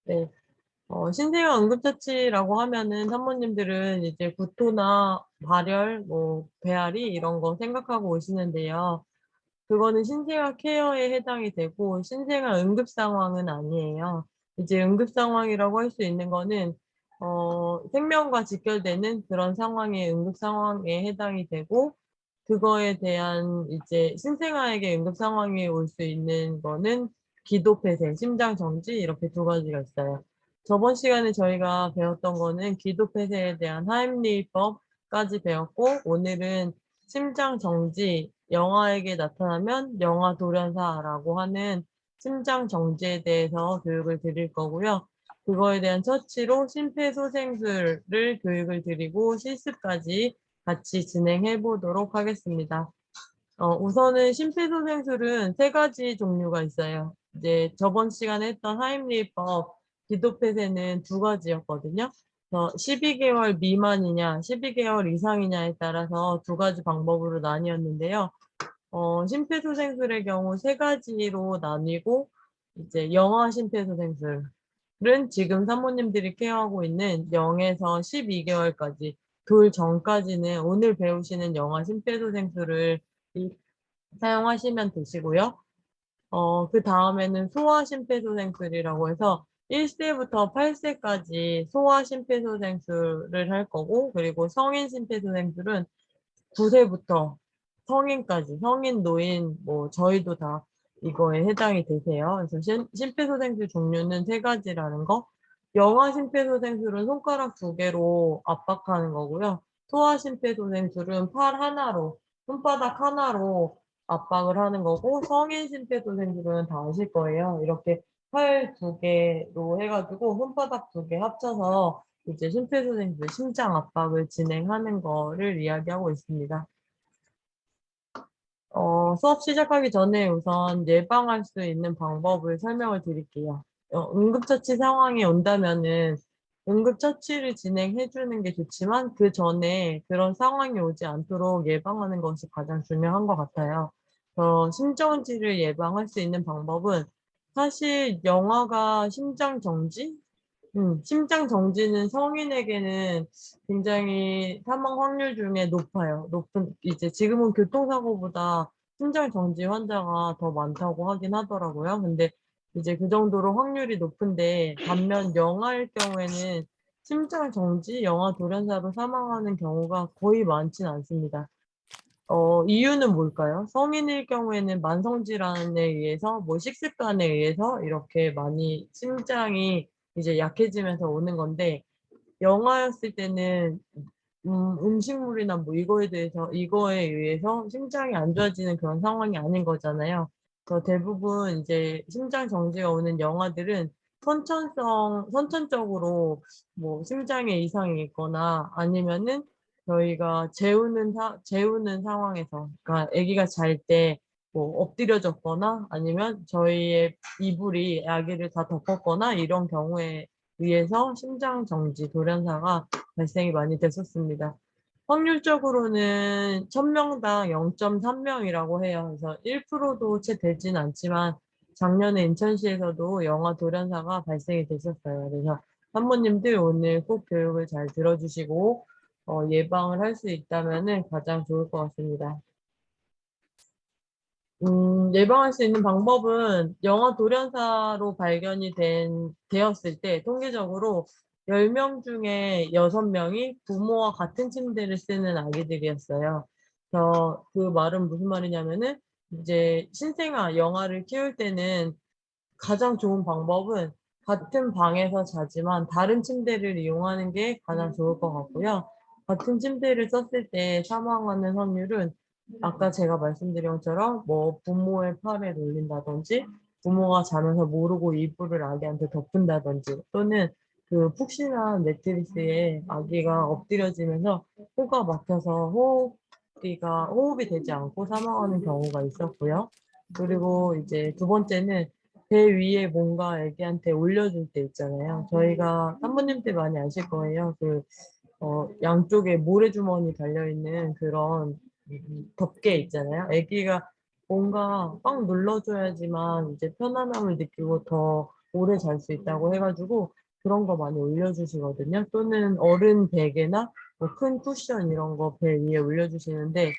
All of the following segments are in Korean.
네. 신생아 응급처치라고 하면은 산모님들은 이제 구토나 발열, 뭐 배앓이 이런 거 생각하고 오시는데요. 그거는 신생아 케어에 해당이 되고 신생아 응급 상황은 아니에요. 이제 응급 상황이라고 할 수 있는 거는 생명과 직결되는 그런 상황의 응급 상황에 해당이 되고 그거에 대한 이제 신생아에게 응급 상황이 올 수 있는 거는 기도 폐쇄, 심장 정지 이렇게 두 가지가 있어요. 저번 시간에 저희가 배웠던 거는 기도 폐쇄에 대한 하임리히법까지 배웠고 오늘은 심장 정지, 영아에게 나타나면 영아 돌연사라고 하는 심장 정지에 대해서 교육을 드릴 거고요. 그거에 대한 처치로 심폐소생술을 교육을 드리고 실습까지 같이 진행해 보도록 하겠습니다. 우선은 심폐소생술은 세 가지 종류가 있어요. 이제 저번 시간에 했던 하임리히법 기도폐쇄는 두 가지였거든요. 12개월 미만이냐, 12개월 이상이냐에 따라서 두 가지 방법으로 나뉘었는데요. 심폐소생술의 경우 세 가지로 나뉘고, 이제 영아 심폐소생술은 지금 산모님들이 케어하고 있는 0에서 12개월까지, 돌 전까지는 오늘 배우시는 영아 심폐소생술을 사용하시면 되시고요. 그다음에는 소아 심폐소생술이라고 해서 1 세부터 8 세까지 소아 심폐소생술을 할 거고, 그리고 성인 심폐소생술은 9 세부터 성인까지, 성인, 노인 뭐 저희도 다 이거에 해당이 되세요. 그래서 심폐소생술 종류는 세 가지라는 거. 영아 심폐소생술은 손가락 두 개로 압박하는 거고요. 소아 심폐소생술은 팔 하나로, 손바닥 하나로 압박을 하는 거고, 성인 심폐소생술은 다 아실 거예요. 이렇게 팔 두 개로 해 가지고 손바닥 두 개 합쳐서 이제 심폐소생술, 심장 압박을 진행하는 거를 이야기하고 있습니다. 수업 시작하기 전에 우선 예방할 수 있는 방법을 설명을 드릴게요. 응급처치 상황이 온다면은 응급처치를 진행해 주는 게 좋지만 그전에 그런 상황이 오지 않도록 예방하는 것이 가장 중요한 것 같아요. 심정지를 예방할 수 있는 방법은 사실 영아가 심장 정지? 심장 정지는 성인에게는 굉장히 사망 확률 중에 높아요. 높은 이제 지금은 교통사고보다 심장 정지 환자가 더 많다고 하긴 하더라고요. 근데 이제 그 정도로 확률이 높은데 반면 영아일 경우에는 심장 정지, 영아 돌연사로 사망하는 경우가 거의 많진 않습니다. 이유는 뭘까요? 성인일 경우에는 만성 질환에 의해서 뭐 식습관에 의해서 이렇게 많이 심장이 이제 약해지면서 오는 건데 영아였을 때는 음식물이나 뭐 이거에 의해서 심장이 안 좋아지는 그런 상황이 아닌 거잖아요. 그래서 대부분 이제 심장 정지가 오는 영아들은 선천적으로 뭐 심장에 이상이 있거나 아니면은 저희가 재우는 상황에서, 그러니까 아기가 잘 때 뭐 엎드려졌거나 아니면 저희의 이불이 아기를 다 덮었거나 이런 경우에 의해서 심장 정지, 돌연사가 발생이 많이 됐었습니다. 확률적으로는 1000명당 0.3명이라고 해요. 그래서 1%도 채 되진 않지만 작년에 인천시에서도 영아 돌연사가 발생이 됐었어요. 그래서 산모님들 오늘 꼭 교육을 잘 들어주시고 예방을 할 수 있다면은 가장 좋을 것 같습니다. 예방할 수 있는 방법은 영아 돌연사로 되었을 때 통계적으로 10명 중에 6명이 부모와 같은 침대를 쓰는 아기들이었어요. 그래서 그 말은 무슨 말이냐면은 이제 신생아 영아를 키울 때는 가장 좋은 방법은 같은 방에서 자지만 다른 침대를 이용하는 게 가장 좋을 것 같고요. 같은 침대를 썼을 때 사망하는 확률은 아까 제가 말씀드린 것처럼 뭐 부모의 팔에 놀린다든지 부모가 자면서 모르고 이불을 아기한테 덮은다든지 또는 그 푹신한 매트리스에 아기가 엎드려지면서 코가 막혀서 호흡이 되지 않고 사망하는 경우가 있었고요. 그리고 이제 두 번째는 배 위에 뭔가 애기한테 올려줄 때 있잖아요. 저희가 산모님들 많이 아실 거예요. 양쪽에 모래주머니 달려있는 그런 덮개 있잖아요. 애기가 뭔가 꽉 눌러줘야지만 이제 편안함을 느끼고 더 오래 잘 수 있다고 해 가지고 그런 거 많이 올려주시거든요. 또는 어른 베개나 뭐 큰 쿠션 이런 거 배 위에 올려주시는데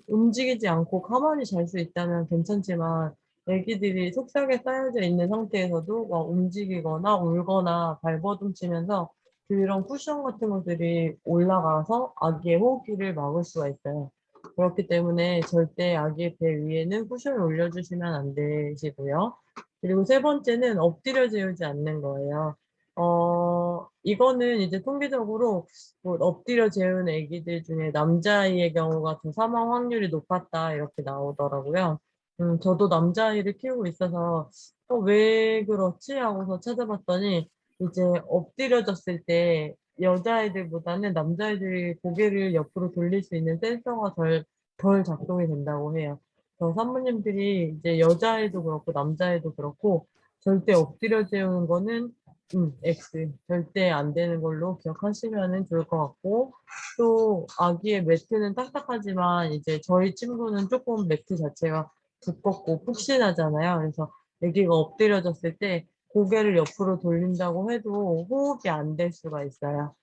움직이지 않고 가만히 잘 수 있다면 괜찮지만 애기들이 속삭에 쌓여져 있는 상태에서도 막 움직이거나 울거나 발버둥치면서 그런 쿠션 같은 것들이 올라가서 아기의 호흡기를 막을 수가 있어요. 그렇기 때문에 절대 아기의 배 위에는 쿠션을 올려주시면 안 되시고요. 그리고 세 번째는 엎드려 재우지 않는 거예요. 이거는 이제 통계적으로 뭐 엎드려 재운 아기들 중에 남자아이의 경우가 더 사망 확률이 높았다 이렇게 나오더라고요. 저도 남자아이를 키우고 있어서 '왜 그렇지?' 하고서 찾아봤더니 이제 엎드려졌을 때 여자아이들보다는 남자아이들이 고개를 옆으로 돌릴 수 있는 센서가 덜 작동이 된다고 해요. 그래서 산모님들이 이제 여자아이도 그렇고 남자아이도 그렇고 절대 엎드려 재우는 거는 X. 절대 안 되는 걸로 기억하시면은 좋을 것 같고 또 아기의 매트는 딱딱하지만 이제 저희 친구는 쪼끔 매트 자체가 두껍고 푹신하잖아요. 그래서 아기가 엎드려졌을 때 고개를 옆으로 돌린다고 해도 호흡이 안 될 수가 있어요.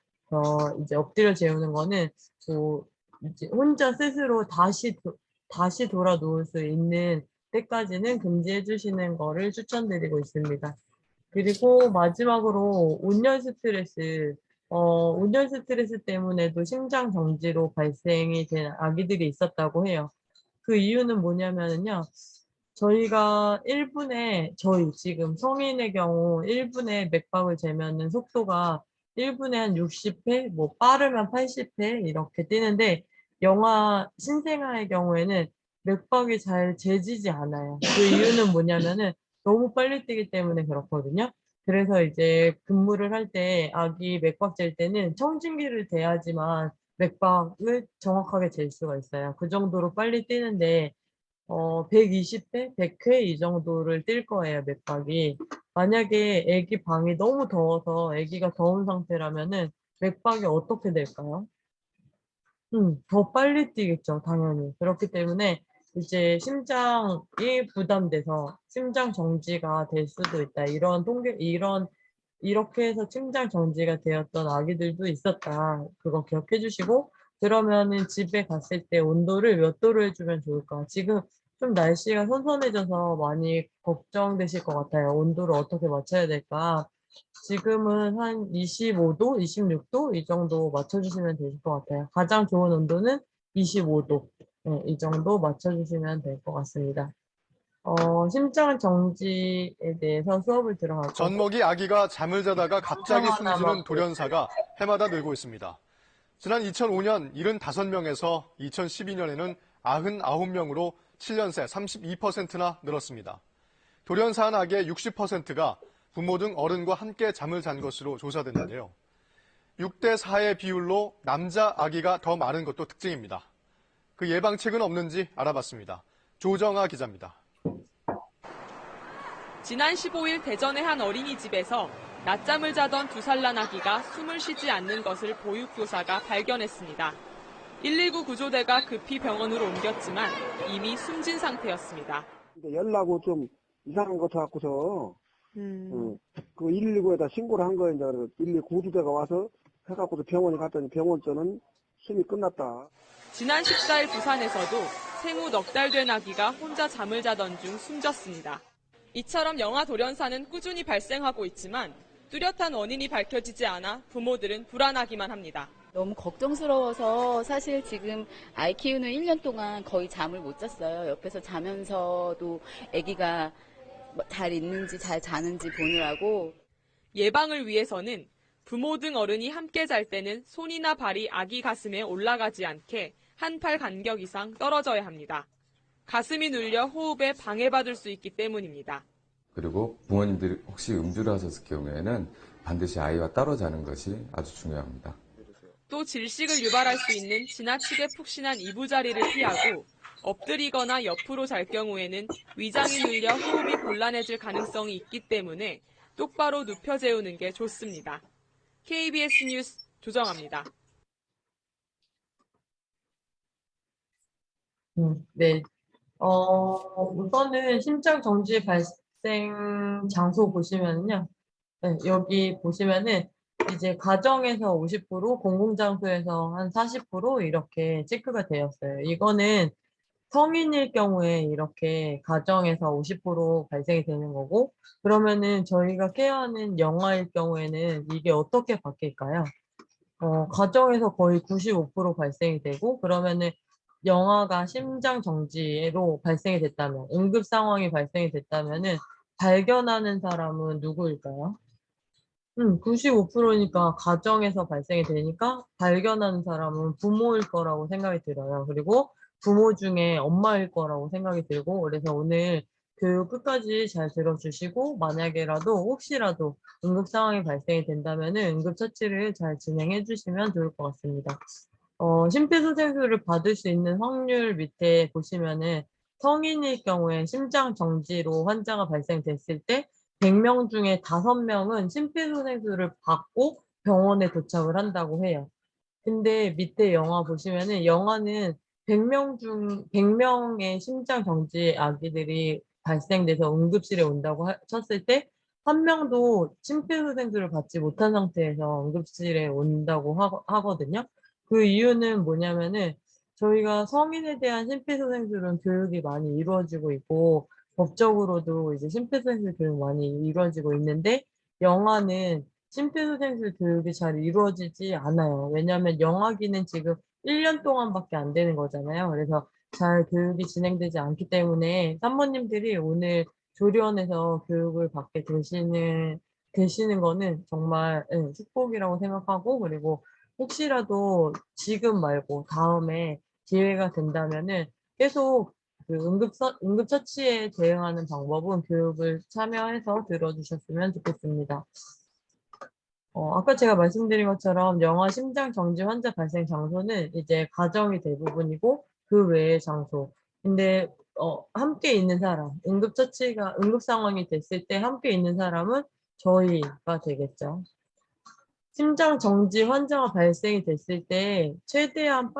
이제 엎드려 재우는 거는 뭐 이제 혼자 스스로 다시 돌아 누울 수 있는 때까지는 금지해 주시는 거를 추천드리고 있습니다. 그리고 마지막으로 온열 스트레스. 온열 스트레스 때문에도 심장 정지로 발생이 된 아기들이 있었다고 해요. 그 이유는 뭐냐면은요. 저희가 1 분에 저희 지금 성인의 경우 1 분에 맥박을 재면은 속도가 1 분에 한 60 회 뭐 빠르면 80회 이렇게 뛰는데 신생아의 경우에는 맥박이 잘 재지지 않아요. 그 이유는 뭐냐면은 너무 빨리 뛰기 때문에 그렇거든요. 그래서 이제 근무를 할 때 아기 맥박 잴 때는 청진기를 대야지만 맥박을 정확하게 잴 수가 있어요. 그 정도로 빨리 뛰는데 120 회, 100회 이 정도를 뛸 거예요, 맥박이. 만약에 아기 방이 너무 더워서 아기가 더운 상태라면은 맥박이 어떻게 될까요? 더 빨리 뛰겠죠, 당연히. 그렇기 때문에 이제 심장이 부담돼서 심장 정지가 될 수도 있다. 이렇게 해서 심장 정지가 되었던 아기들도 있었다. 그거 기억해 주시고 그러면은 집에 갔을 때 온도를 몇 도로 해 주면 좋을까? 지금 좀 날씨가 선선해져서 많이 걱정되실 것 같아요. 온도를 어떻게 맞춰야 될까? 지금은 한 25 도, 26도 이 정도 맞춰 주시면 되실 것 같아요. 가장 좋은 온도는 25 도. 네, 이 정도 맞춰 주시면 될 것 같습니다. 심장 정지에 대해서 수업을 들어갈 거고 젖먹이 아기가 잠을 자다가 영상 갑자기 하나만 숨지는 볼게요. 돌연사가 해마다 늘고 있습니다. 지난 2005년 75명에서 2012년에는 99명으로 7년 새 32%나 늘었습니다. 돌연사한 아기의 60%가 부모 등 어른과 함께 잠을 잔 것으로 조사됐는데요. 6대 4의 비율로 남자 아기가 더 많은 것도 특징입니다. 그 예방책은 없는지 알아봤습니다. 조정아 기자입니다. 지난 15일 대전의 한 어린이집에서 낮잠을 자던 2살 난 아기가 숨을 쉬지 않는 것을 보육교사가 발견했습니다. 119 구조대가 급히 병원으로 옮겼지만 이미 숨진 상태였습니다. 열나고 좀 이상한 것 같고서 그 119에다 신고를 한 거예요. 이제 그래서 119 구조대가 와서 해갖고서 병원에 갔더니 병원서는 숨이 끝났다. 지난 14일 부산에서도 생후 넉 달 된 아기가 혼자 잠을 자던 중 숨졌습니다. 이처럼 영아 돌연사는 꾸준히 발생하고 있지만 뚜렷한 원인이 밝혀지지 않아 부모들은 불안하기만 합니다. 너무 걱정스러워서 사실 지금 아이 키우는 1년 동안 거의 잠을 못 잤어요. 옆에서 자면서도 아기가 잘 있는지 잘 자는지 보느라고. 예방을 위해서는 부모 등 어른이 함께 잘 때는 손이나 발이 아기 가슴에 올라가지 않게 한 팔 간격 이상 떨어져야 합니다. 가슴이 눌려 호흡에 방해받을 수 있기 때문입니다. 그리고 부모님들이 혹시 음주를 하셨을 경우에는 반드시 아이와 따로 자는 것이 아주 중요합니다. 또 질식을 유발할 수 있는 지나치게 푹신한 이부자리를 피하고 엎드리거나 옆으로 잘 경우에는 위장이 눌려 호흡이 곤란해질 가능성이 있기 때문에 똑바로 눕혀 재우는 게 좋습니다. KBS 뉴스 조정아입니다. 네. 우선은 심장 정지 발생 발생 장소 보시면은요. 네, 여기 보시면은 이제 가정에서 50%, 공공장소에서 한 40% 이렇게 체크가 되었어요. 이거는 성인일 경우에 이렇게 가정에서 50% 발생이 되는 거고, 그러면은 저희가 케어하는 영아일 경우에는 이게 어떻게 바뀔까요? 가정에서 거의 95% 발생이 되고, 그러면은 영아가 심장 정지로 발생이 됐다면, 응급 상황이 발생이 됐다면은 발견하는 사람은 누구일까요? 95%니까 가정에서 발생이 되니까 발견하는 사람은 부모일 거라고 생각이 들어요. 그리고 부모 중에 엄마일 거라고 생각이 들고, 그래서 오늘 교육 끝까지 잘 들어주시고, 만약에라도 혹시라도 응급 상황이 발생이 된다면은 응급처치를 잘 진행해 주시면 좋을 것 같습니다. 심폐소생술을 받을 수 있는 확률 밑에 보시면은 성인일 경우에 심장 정지로 환자가 발생됐을 때 100명 중에 5명은 심폐소생술을 받고 병원에 도착을 한다고 해요. 근데 밑에 영화 보시면은 영화는 100명의 심장 정지 아기들이 발생돼서 응급실에 온다고 쳤을 때 한 명도 심폐소생술을 받지 못한 상태에서 응급실에 온다고 하거든요. 그 이유는 뭐냐면은 저희가 성인에 대한 심폐소생술은 교육이 많이 이루어지고 있고 법적으로도 이제 심폐소생술 교육 많이 이루어지고 있는데 영아는 심폐소생술 교육이 잘 이루어지지 않아요. 왜냐하면 영아기는 지금 1년 동안밖에 안 되는 거잖아요. 그래서 잘 교육이 진행되지 않기 때문에 산모님들이 오늘 조리원에서 교육을 받게 되시는 거는 정말 축복이라고 생각하고, 그리고 혹시라도 지금 말고 다음에 기회가 된다면은 계속 그 응급처치에 대응하는 방법은 교육을 참여해서 들어주셨으면 좋겠습니다. 아까 제가 말씀드린 것처럼 영아 심장 정지 환자 발생 장소는 이제 가정이 대부분이고 그 외의 장소. 근데 함께 있는 사람, 응급 상황이 됐을 때 함께 있는 사람은 저희가 되겠죠. 심장 정지 환자가 발생이 됐을 때 최대한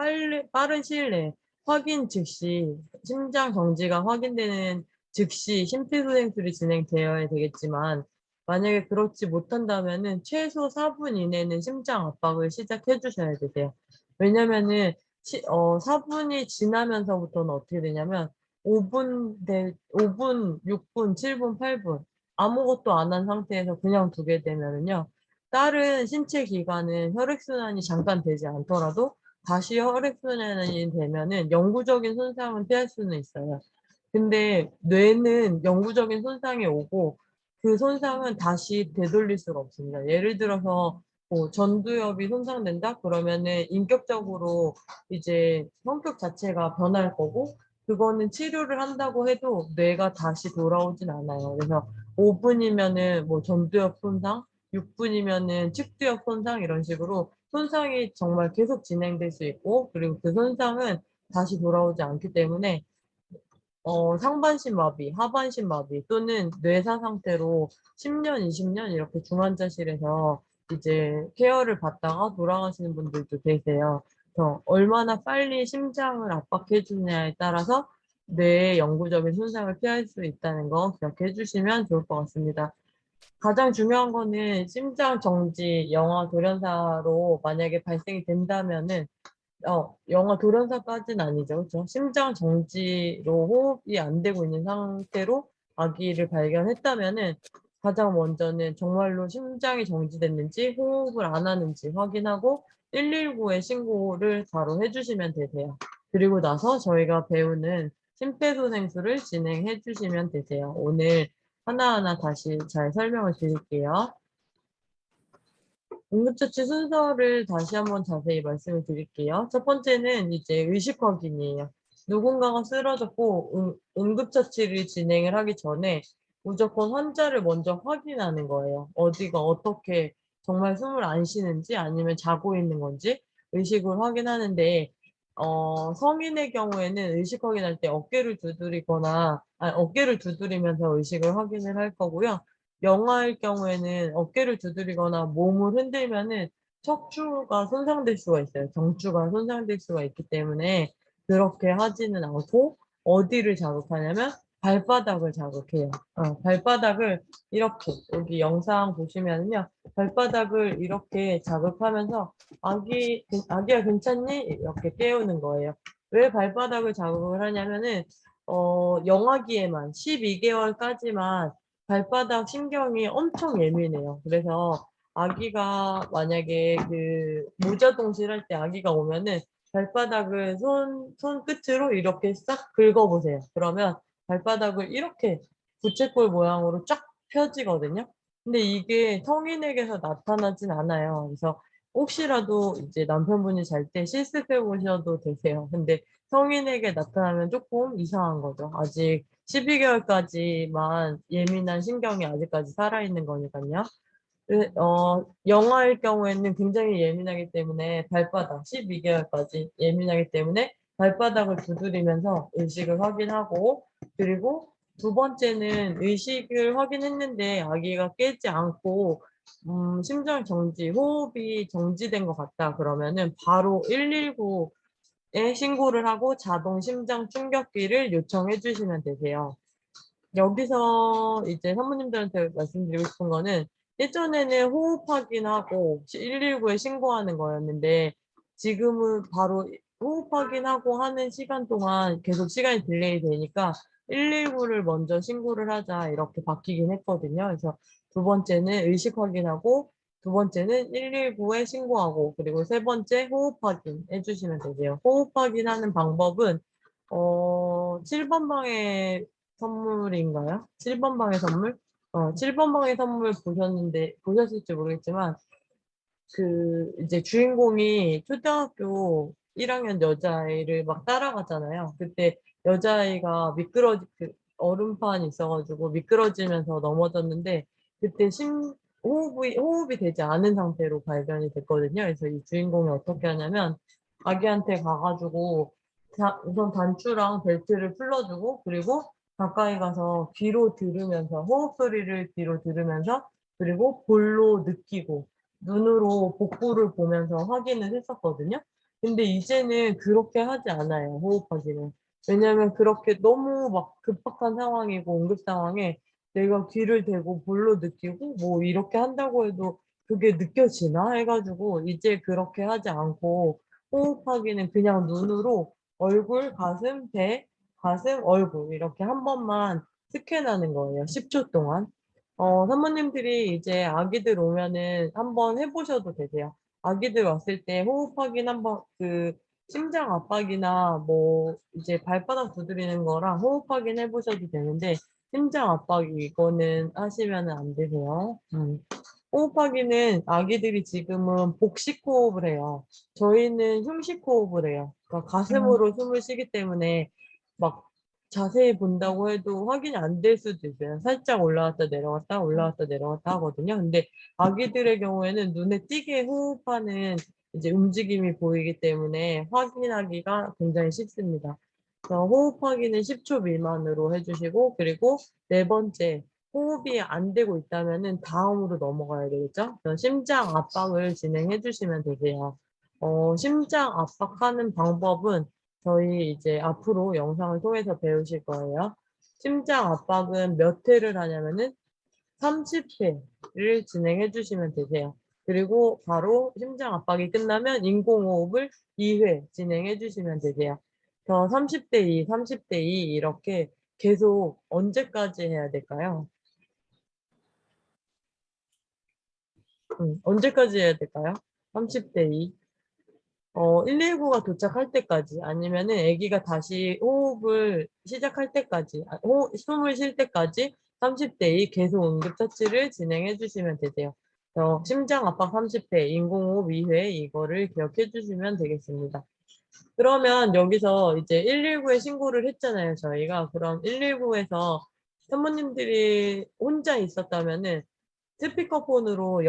빠른 시일 내에 확인 즉시 심장 정지가 확인되는 즉시 심폐소생술이 진행되어야 되겠지만, 만약에 그렇지 못한다면은 최소 4분 이내는 심장 압박을 시작해 주셔야 되세요. 왜냐면은 4분이 지나면서부터는 어떻게 되냐면 5분, 6분, 7분, 8분 아무것도 안 한 상태에서 그냥 두게 되면은요. 다른 신체 기관은 혈액순환이 잠깐 되지 않더라도 다시 혈액순환이 되면은 영구적인 손상은 피할 수는 있어요. 근데 뇌는 영구적인 손상이 오고 그 손상은 다시 되돌릴 수가 없습니다. 예를 들어서 뭐 전두엽이 손상된다? 그러면은 인격적으로 이제 성격 자체가 변할 거고, 그거는 치료를 한다고 해도 뇌가 다시 돌아오진 않아요. 그래서 5분이면은 뭐 전두엽 손상, 6분이면은 측두엽 손상 이런 식으로 손상이 정말 계속 진행될 수 있고, 그리고 그 손상은 다시 돌아오지 않기 때문에 상반신 마비, 하반신 마비 또는 뇌사 상태로 10년, 20년 이렇게 중환자실에서 이제 케어를 받다가 돌아가시는 분들도 계세요. 그래서 얼마나 빨리 심장을 압박해 주냐에 따라서 뇌의 영구적인 손상을 피할 수 있다는 거 기억해 주시면 좋을 것 같습니다. 가장 중요한 거는 심장 정지, 영아 돌연사로 만약에 발생이 된다면은 영아 돌연사까지는 아니죠. 그렇죠? 심장 정지로 호흡이 안 되고 있는 상태로 아기를 발견했다면은 가장 먼저는 정말로 심장이 정지됐는지 호흡을 안 하는지 확인하고 119에 신고를 바로 해주시면 되세요. 그리고 나서 저희가 배우는 심폐소생술을 진행해 주시면 되세요. 오늘 하나하나 다시 잘 설명을 드릴게요. 응급처치 순서를 다시 한번 자세히 말씀을 드릴게요. 첫 번째는 이제 의식 확인이에요. 누군가가 쓰러졌고 응급처치를 진행을 하기 전에 무조건 환자를 먼저 확인하는 거예요. 어디가 어떻게 정말 숨을 안 쉬는지 아니면 자고 있는 건지 의식을 확인하는데, 성인의 경우에는 의식 확인할 때 어깨를 두드리면서 의식을 확인을 할 거고요. 영아일 경우에는 어깨를 두드리거나 몸을 흔들면은 척추가 손상될 수가 있어요. 경추가 손상될 수가 있기 때문에 그렇게 하지는 않고 어디를 자극하냐면 발바닥을 자극해요. 발바닥을 이렇게 여기 영상 보시면요. 발바닥을 이렇게 자극하면서 아기야 괜찮니? 이렇게 깨우는 거예요. 왜 발바닥을 자극을 하냐면은 영아기에만 12개월까지만 발바닥 신경이 엄청 예민해요. 그래서 아기가 만약에 그 모자동실 할 때 아기가 오면은 발바닥을 손끝으로 이렇게 싹 긁어보세요. 그러면 발바닥을 이렇게 부채꼴 모양으로 쫙 펴지거든요. 근데 이게 성인에게서 나타나진 않아요. 그래서 혹시라도 이제 남편분이 잘 때 실습해 보셔도 되세요. 근데 성인에게 나타나면 조금 이상한 거죠. 아직 12개월까지만 예민한 신경이 아직까지 살아있는 거니까요. 영아일 경우에는 굉장히 예민하기 때문에 발바닥 12개월까지 예민하기 때문에 발바닥을 두드리면서 의식을 확인하고 그리고 두 번째는 의식을 확인했는데 아기가 깨지 않고 심장 정지, 호흡이 정지된 것 같다 그러면은 바로 119에 신고를 하고 자동 심장 충격기를 요청해 주시면 되세요. 여기서 이제 산모님들한테 말씀드리고 싶은 거는 예전에는 호흡 확인하고 119에 신고하는 거였는데 지금은 바로 호흡 확인하고 하는 시간 동안 계속 시간이 딜레이 되니까 119를 먼저 신고를 하자 이렇게 바뀌긴 했거든요. 그래서 두 번째는 의식 확인하고 두 번째는 119에 신고하고 그리고 세 번째 호흡 확인 해주시면 되세요. 호흡 확인하는 방법은 7번 방에 선물인가요? 7번 방의 선물? 7번 방의 선물 보셨을지 모르겠지만, 이제 주인공이 초등학교 1학년 여자아이를 막 따라가잖아요. 그때 여자아이가 얼음판이 있어가지고 미끄러지면서 넘어졌는데, 그때 호흡이 되지 않은 상태로 발견이 됐거든요. 그래서 이 주인공이 어떻게 하냐면, 아기한테 가가지고, 우선 단추랑 벨트를 풀러주고, 그리고 가까이 가서 귀로 들으면서, 호흡 소리를 귀로 들으면서, 그리고 볼로 느끼고, 눈으로 복부를 보면서 확인을 했었거든요. 근데 이제는 그렇게 하지 않아요, 호흡 확인은. 왜냐면 그렇게 너무 막 급박한 상황이고 응급 상황에 내가 귀를 대고 볼로 느끼고 뭐 이렇게 한다고 해도 그게 느껴지나 해가지고 이제 그렇게 하지 않고 호흡 확인은 그냥 눈으로 얼굴, 가슴, 배, 가슴, 얼굴 이렇게 한 번만 스캔하는 거예요. 10초 동안. 산모님들이 이제 아기들 오면은 한번 해보셔도 되세요. 아기들 왔을 때 호흡 확인 한번 심장 압박이나 뭐 이제 발바닥 두드리는 거랑 호흡 확인 해보셔도 되는데 심장 압박 이거는 하시면 안 되세요. 호흡 확인은 아기들이 지금은 복식 호흡을 해요. 저희는 흉식 호흡을 해요. 그러니까 가슴으로 숨을 쉬기 때문에 막 자세히 본다고 해도 확인이 안 될 수도 있어요. 살짝 올라왔다 내려갔다 올라왔다 내려갔다 하거든요. 근데 아기들의 경우에는 눈에 띄게 호흡하는 이제 움직임이 보이기 때문에 확인하기가 굉장히 쉽습니다. 그래서 호흡 확인은 10초 미만으로 해주시고 그리고 네 번째 호흡이 안 되고 있다면은 다음으로 넘어가야 되겠죠? 그래서 심장 압박을 진행해 주시면 되세요. 심장 압박하는 방법은 저희 이제 앞으로 영상을 통해서 배우실 거예요. 심장 압박은 몇 회를 하냐면은 30회를 진행해 주시면 되세요. 그리고 바로 심장 압박이 끝나면 인공호흡을 2회 진행해 주시면 되세요. 30대 2, 30대 2 이렇게 계속 언제까지 해야 될까요? 언제까지 해야 될까요? 30대 2. 119가 도착할 때까지 아니면은 아기가 다시 호흡을 시작할 때까지 숨을 쉴 때까지 30대 2 계속 응급처치를 진행해 주시면 되세요. 심장 압박 30회, 인공호흡 2회 이거를 기억해 주시면 되겠습니다. 그러면 여기서 이제 119에 신고를 했잖아요, 저희가. 그럼 119에서 산모님들이 혼자 있었다면은 스피커폰으로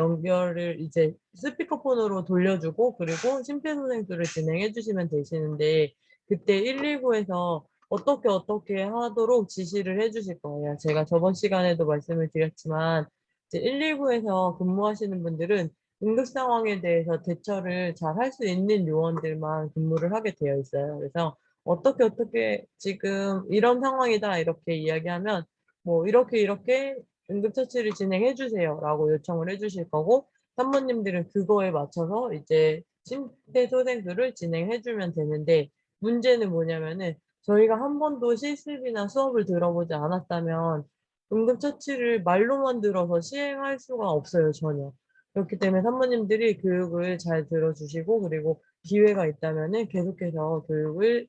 돌려주고 그리고 심폐소생술을 진행해 주시면 되시는데 그때 119에서 어떻게 하도록 지시를 해 주실 거예요. 제가 저번 시간에도 말씀을 드렸지만 이제 119에서 근무하시는 분들은 응급 상황에 대해서 대처를 잘 할 수 있는 요원들만 근무를 하게 되어 있어요. 그래서 어떻게 지금 이런 상황이다 이렇게 이야기하면 뭐 이렇게 응급처치를 진행해 주세요라고 요청을 해 주실 거고 산모님들은 그거에 맞춰서 이제 심폐소생술을 진행해 주면 되는데 문제는 뭐냐면은 저희가 한 번도 실습이나 수업을 들어보지 않았다면 응급처치를 말로만 들어서 시행할 수가 없어요, 전혀. 그렇기 때문에 산모님들이 교육을 잘 들어주시고 그리고 기회가 있다면은 계속해서 교육을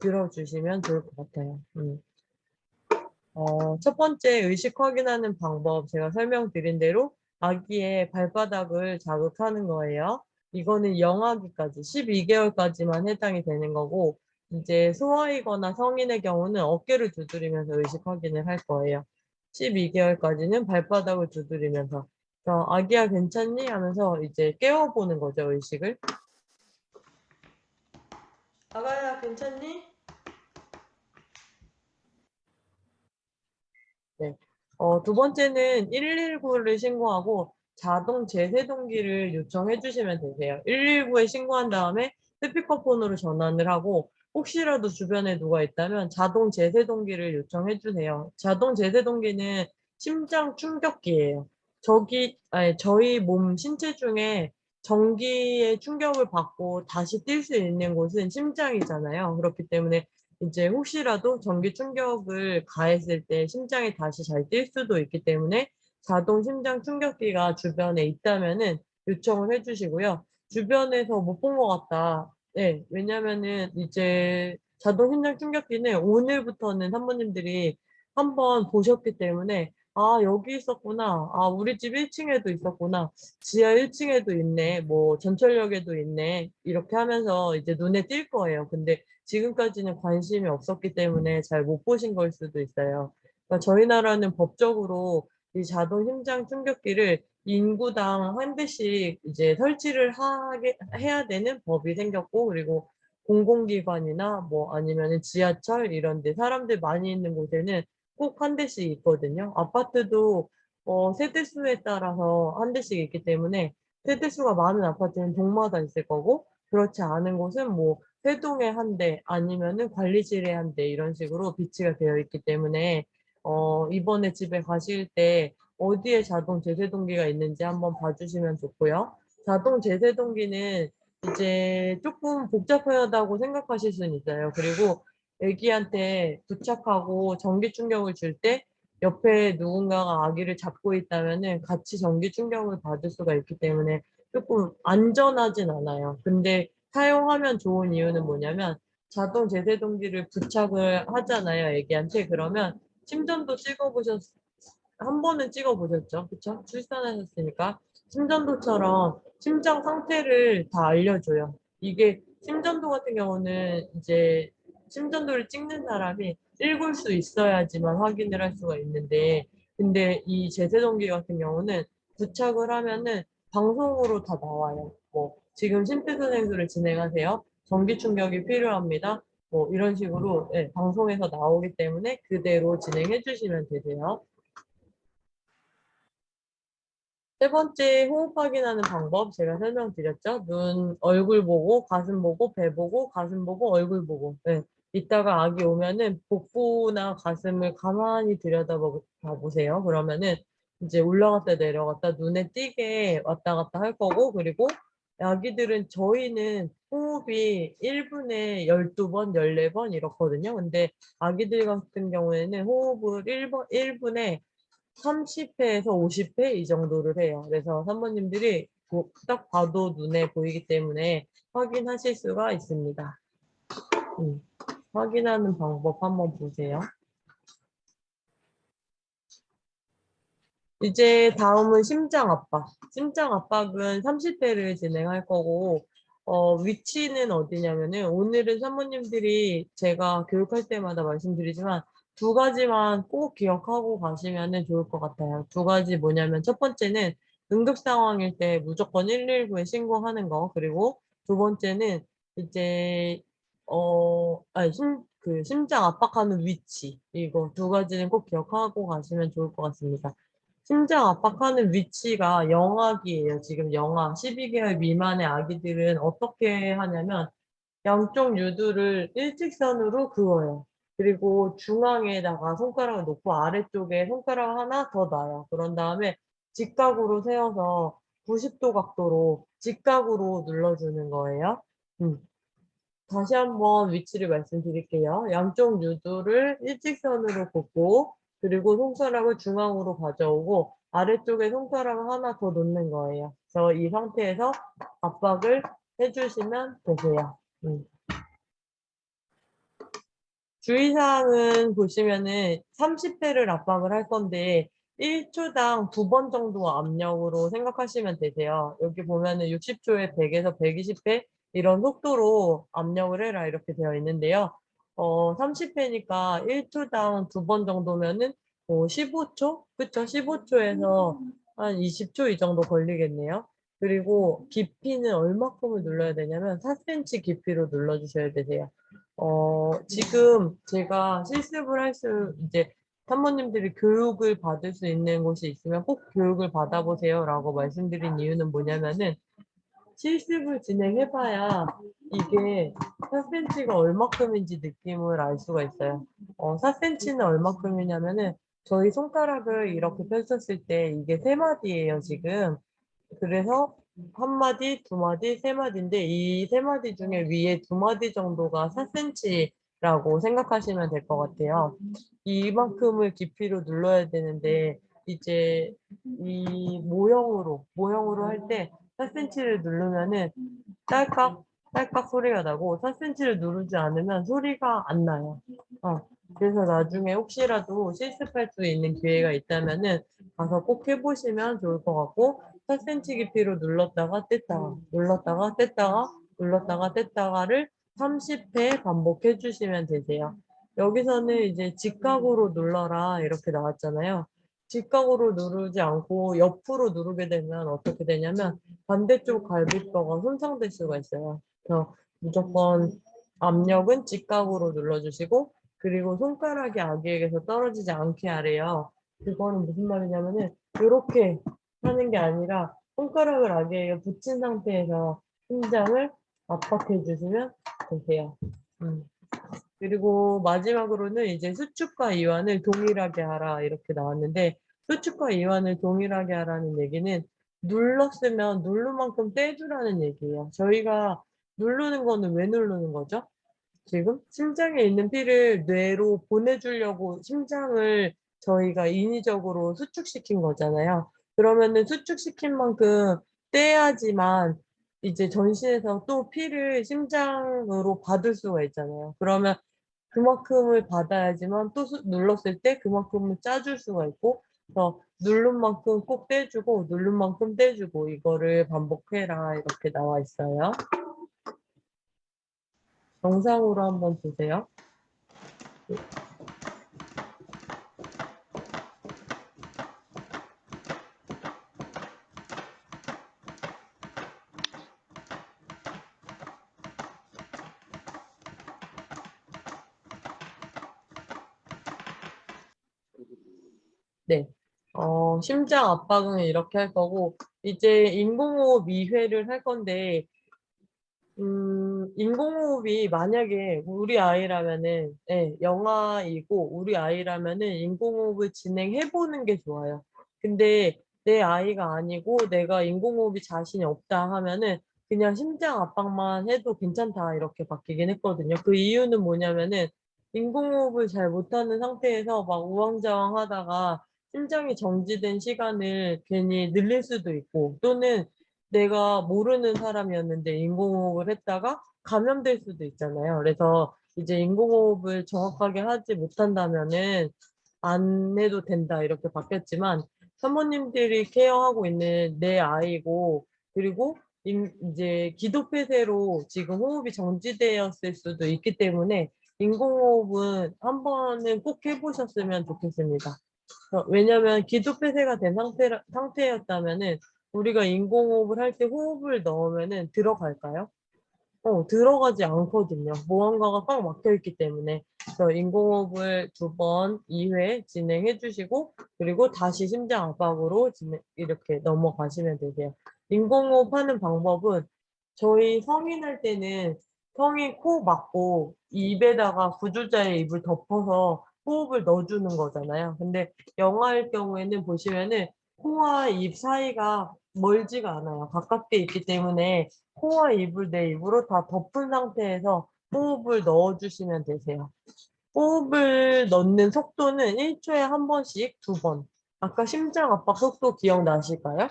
들어주시면 좋을 것 같아요. 첫 번째 의식 확인하는 방법 제가 설명드린 대로 아기의 발바닥을 자극하는 거예요. 이거는 영아기까지 12개월까지만 해당이 되는 거고 이제 소아이거나 성인의 경우는 어깨를 두드리면서 의식 확인을 할 거예요. 12개월까지는 발바닥을 두드리면서 아기야 괜찮니? 하면서 이제 깨워보는 거죠, 의식을. 아가야 괜찮니? 네. 두 번째는 119를 신고하고 자동 제세동기를 요청해 주시면 되세요. 119에 신고한 다음에 스피커폰으로 전환을 하고 혹시라도 주변에 누가 있다면 자동 제세동기를 요청해 주세요. 자동 제세동기는 심장 충격기예요. 저희 몸 신체 중에 전기의 충격을 받고 다시 뛸 수 있는 곳은 심장이잖아요. 그렇기 때문에 이제 혹시라도 전기 충격을 가했을 때 심장이 다시 잘 뛸 수도 있기 때문에 자동 심장 충격기가 주변에 있다면은 요청을 해 주시고요. 주변에서 못 본 것 같다. 네, 왜냐면은 이제 자동 심장 충격기는 오늘부터는 산모님들이 한번 보셨기 때문에 '아 여기 있었구나. 아 우리 집 1 층에도 있었구나. 지하 1 층에도 있네. 뭐 전철역에도 있네.' 이렇게 하면서 이제 눈에 띌 거예요. 근데 지금까지는 관심이 없었기 때문에 잘 못 보신 걸 수도 있어요. 그러니까 저희 나라는 법적으로 이 자동 심장 충격기를 인구당 1 대씩 이제 설치를 하게 해야 되는 법이 생겼고 그리고 공공기관이나 뭐 아니면은 지하철 이런 데 사람들 많이 있는 곳에는 꼭 1 대씩 있거든요. 아파트도 세대수에 따라서 1 대씩 있기 때문에 세대수가 많은 아파트는 동마다 있을 거고 그렇지 않은 곳은 뭐 세동에 1 대 아니면은 관리실에 1 대 이런 식으로 비치가 되어 있기 때문에 이번에 집에 가실 때 어디에 자동 제세동기가 있는지 한번 봐 주시면 좋고요. 자동 제세동기는 이제 쪼끔 복잡하다고 생각하실 수는 있어요. 그리고 애기한테 부착하고 전기 충격을 줄 때 옆에 누군가가 아기를 잡고 있다면은 같이 전기 충격을 받을 수가 있기 때문에 쪼끔 안전하진 않아요. 근데 사용하면 좋은 이유는 뭐냐면 자동 제세동기를 부착을 하잖아요, 애기한테. 그러면 심전도 찍어 보셨 한 번은 찍어 보셨죠? 그쵸? 출산하셨으니까. 심전도처럼 심장 상태를 다 알려줘요. 이게 심전도 같은 경우는 이제 심전도를 찍는 사람이 읽을 수 있어야지만 확인을 할 수가 있는데 근데 이 제세동기 같은 경우는 부착을 하면은 방송으로 다 나와요. 뭐 "지금 심폐소생술을 진행하세요. 전기 충격이 필요합니다." 뭐 이런 식으로 예 방송에서 나오기 때문에 그대로 진행해 주시면 되세요. 세 번째 호흡 확인하는 방법 제가 설명드렸죠. 눈, 얼굴 보고 가슴 보고 배 보고 가슴 보고 얼굴 보고. 예. 이따가 아기 오면은 복부나 가슴을 가만히 봐 보세요. 그러면은 이제 올라갔다 내려갔다 눈에 띄게 왔다 갔다 할 거고 그리고 아기들은 저희는 호흡이 1 분에 12 번, 14번 이렇거든요. 근데 아기들 같은 경우에는 호흡을 1 분에 30 회에서 50회 이 정도를 해요. 그래서 산모님들이 딱 봐도 눈에 보이기 때문에 확인하실 수가 있습니다. 확인하는 방법 한번 보세요. 이제 다음은 심장 압박. 심장 압박은 30 회를 진행할 거고 위치는 어디냐면은 오늘은 산모님들이 제가 교육할 때마다 말씀드리지만 2 가지만 꼭 기억하고 가시면은 좋을 것 같아요. 2 가지 뭐냐면 첫 번째는 응급 상황일 때 무조건 119에 신고하는 거. 그리고 2 번째는 이제 아니 심장 압박하는 위치. 이거 2 가지는 꼭 기억하고 가시면 좋을 것 같습니다. 심장 압박하는 위치가 영아기예요. 지금 영아 12개월 미만의 아기들은 어떻게 하냐면 양쪽 유두를 일직선으로 그어요. 그리고 중앙에다가 손가락을 놓고 아래쪽에 손가락 하나 더 놔요. 그런 다음에 직각으로 세워서 90도 각도로 직각으로 눌러주는 거예요. 다시 한번 위치를 말씀드릴게요. 양쪽 유두를 일직선으로 긋고 그리고 손가락을 중앙으로 가져오고 아래쪽에 손가락을 하나 더 놓는 거예요. 그래서 이 상태에서 압박을 해주시면 되세요. 주의사항은 보시면은 30회를 압박을 할 건데 1초당 2번 정도 압력으로 생각하시면 되세요. 여기 보면은 60초에 100에서 120회 이런 속도로 압력을 해라 이렇게 되어 있는데요. 30회니까 1초당 2번 정도면은 15초? 그쵸? 15초에서 한 20초 이 정도 걸리겠네요. 그리고 깊이는 얼마큼을 눌러야 되냐면 4cm 깊이로 눌러주셔야 되세요. 지금 제가 실습을 이제 사모님들이 교육을 받을 수 있는 곳이 있으면 꼭 교육을 받아보세요 라고 말씀드린 이유는 뭐냐면은 실습을 진행해봐야 이게 4cm가 얼마큼인지 느낌을 알 수가 있어요. 4cm는 얼마큼이냐면은 저희 손가락을 이렇게 펼쳤을 때 이게 3마디예요, 지금. 그래서 한 마디, 두 마디, 세 마디인데 이 세 마디 중에 위에 두 마디 정도가 4cm라고 생각하시면 될 것 같아요. 이만큼을 깊이로 눌러야 되는데 이제 이 모형으로 할 때 4cm를 누르면은 딸깍 딸깍 소리가 나고 4cm를 누르지 않으면 소리가 안 나요. 그래서 나중에 혹시라도 실습할 수 있는 기회가 있다면은 가서 꼭 해보시면 좋을 것 같고 4cm 깊이로 눌렀다가 뗐다가 눌렀다가 뗐다가 눌렀다가 뗐다가를 30회 반복해 주시면 되세요. 여기서는 이제 직각으로 눌러라 이렇게 나왔잖아요. 직각으로 누르지 않고 옆으로 누르게 되면 어떻게 되냐면 반대쪽 갈비뼈가 손상될 수가 있어요. 그래서 무조건 압력은 직각으로 눌러주시고 그리고 손가락이 아기에게서 떨어지지 않게 하래요. 그거는 무슨 말이냐면은 이렇게 하는 게 아니라 손가락을 아기에게 붙인 상태에서 심장을 압박해 주시면 되세요. 그리고 마지막으로는 이제 수축과 이완을 동일하게 하라 이렇게 나왔는데 수축과 이완을 동일하게 하라는 얘기는 눌렀으면 누른 만큼 떼주라는 얘기예요. 저희가 누르는 거는 왜 누르는 거죠? 지금 심장에 있는 피를 뇌로 보내주려고 심장을 저희가 인위적으로 수축시킨 거잖아요. 그러면은 수축시킨 만큼 떼야지만 이제 전신에서 또 피를 심장으로 받을 수가 있잖아요. 그러면 그만큼을 받아야지만 또 눌렀을 때 그만큼을 짜줄 수가 있고 그래서 누른 만큼 꼭 떼주고 누른 만큼 떼주고 이거를 반복해라 이렇게 나와 있어요. 영상으로 한번 보세요. 네. 심장 압박은 이렇게 할 거고, 이제 인공호흡 2회를 할 건데, 인공호흡이 만약에 우리 아이라면은, 예, 영아이고, 우리 아이라면은 인공호흡을 진행해보는 게 좋아요. 근데 내 아이가 아니고 내가 인공호흡이 자신이 없다 하면은 그냥 심장 압박만 해도 괜찮다 이렇게 바뀌긴 했거든요. 그 이유는 뭐냐면은 인공호흡을 잘 못하는 상태에서 막 우왕좌왕 하다가 심장이 정지된 시간을 괜히 늘릴 수도 있고 또는 내가 모르는 사람이었는데 인공호흡을 했다가 감염될 수도 있잖아요. 그래서 이제 인공호흡을 정확하게 하지 못한다면은 안 해도 된다 이렇게 바뀌었지만 사모님들이 케어하고 있는 내 아이고 그리고 이제 기도폐쇄로 지금 호흡이 정지되었을 수도 있기 때문에 인공호흡은 한 번은 꼭 해보셨으면 좋겠습니다. 왜냐면 기도폐쇄가 된 상태였다면은 우리가 인공호흡을 할 때 호흡을 넣으면은 들어갈까요? 들어가지 않거든요. 무언가가 꽉 막혀 있기 때문에. 그래서 인공호흡을 2번, 2회 진행해 주시고, 그리고 다시 심장 압박으로 이렇게 넘어가시면 되세요. 인공호흡 하는 방법은 저희 성인 할 때는 형이 코 막고 입에다가 구조자의 입을 덮어서 호흡을 넣어주는 거잖아요. 근데 영아일 경우에는 보시면은 코와 입 사이가 멀지가 않아요. 가깝게 있기 때문에 코와 입을 내 입으로 다 덮은 상태에서 호흡을 넣어주시면 되세요. 호흡을 넣는 속도는 1초에 한 번씩 2번. 아까 심장 압박 속도 기억나실까요?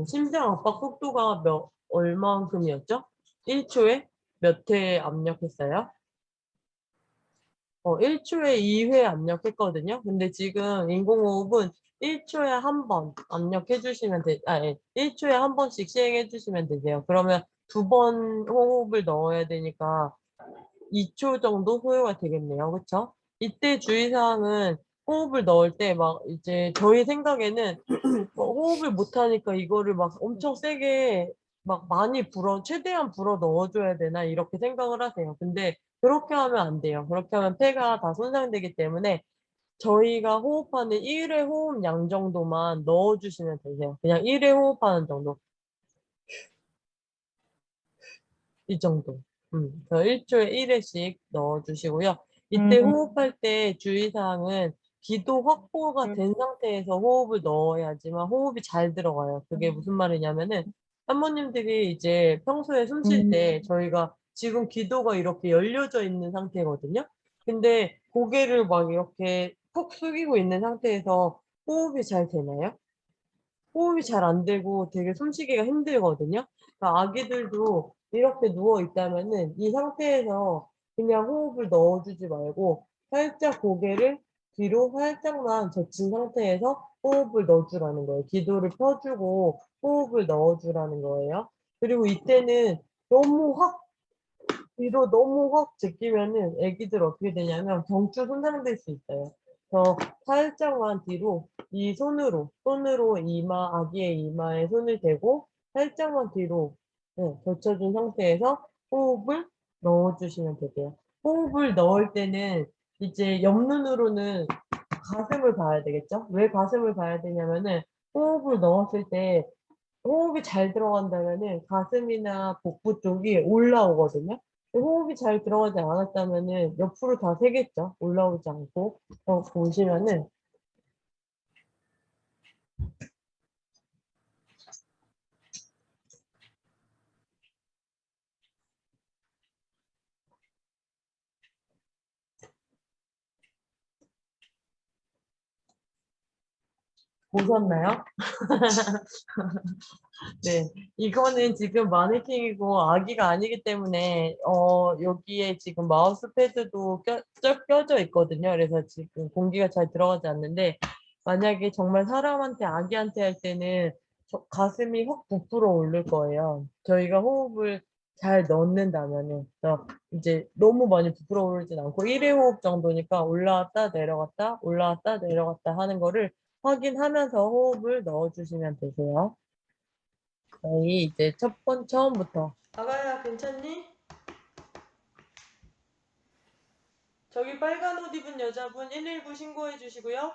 심장 압박 속도가 얼만큼이었죠? 1초에 몇 회 압력했어요? 1초에 2회 압력했거든요. 근데 지금 인공호흡은 1초에 한 번 압력해 주시면 예. 1초에 한 번씩 시행해 주시면 되세요. 그러면 2번 호흡을 넣어야 되니까 2초 정도 소요가 되겠네요. 그쵸? 이때 주의사항은 호흡을 넣을 때 막 이제 저희 생각에는 호흡을 못하니까 이거를 막 엄청 세게 막 많이 최대한 불어 넣어줘야 되나 이렇게 생각을 하세요. 근데 그렇게 하면 안 돼요. 그렇게 하면 폐가 다 손상되기 때문에 저희가 호흡하는 1회 호흡 양 정도만 넣어주시면 되세요. 그냥 1회 호흡하는 정도. 이 정도. 그래서 1초에 1회씩 넣어주시고요. 이때 호흡할 때 주의사항은 기도 확보가 된 상태에서 호흡을 넣어야지만 호흡이 잘 들어가요. 그게 무슨 말이냐면은 산모님들이 이제 평소에 숨 쉴 때 저희가 지금 기도가 이렇게 열려져 있는 상태거든요. 근데 고개를 막 이렇게 푹 숙이고 있는 상태에서 호흡이 잘 되나요? 호흡이 잘 안 되고 되게 숨쉬기가 힘들거든요. 그러니까 아기들도 이렇게 누워 있다면은 이 상태에서 그냥 호흡을 넣어주지 말고 살짝 고개를 뒤로 살짝만 젖힌 상태에서 호흡을 넣어주라는 거예요. 기도를 펴주고 호흡을 넣어주라는 거예요. 그리고 이때는 너무 확 뒤로 너무 확 제끼면은 애기들 어떻게 되냐면 경추 손상될 수 있어요. 그래서 살짝만 뒤로 이 손으로 아기의 이마에 손을 대고 살짝만 뒤로 젖혀준 상태에서 호흡을 넣어주시면 되세요. 호흡을 넣을 때는 이제 옆눈으로는 가슴을 봐야 되겠죠? 왜 가슴을 봐야 되냐면은 호흡을 넣었을 때 호흡이 잘 들어간다면은 가슴이나 복부 쪽이 올라오거든요. 호흡이 잘 들어가지 않았다면은 옆으로 다 새겠죠. 올라오지 않고. 보시면은 보셨나요? 네, 이거는 지금 마네킹이고 아기가 아니기 때문에 여기에 지금 마우스 패드도 껴져 있거든요. 그래서 지금 공기가 잘 들어가지 않는데 만약에 정말 사람한테 아기한테 할 때는 가슴이 확 부풀어 오를 거예요. 저희가 호흡을 잘 넣는다면은 그래서 이제 너무 많이 부풀어 오르진 않고 1회 호흡 정도니까 올라왔다 내려갔다 올라왔다 내려갔다 하는 거를 확인하면서 호흡을 넣어주시면 되세요. 저희 이제 처음부터. 아가야, 괜찮니? 저기 빨간 옷 입은 여자분 119 신고해 주시고요.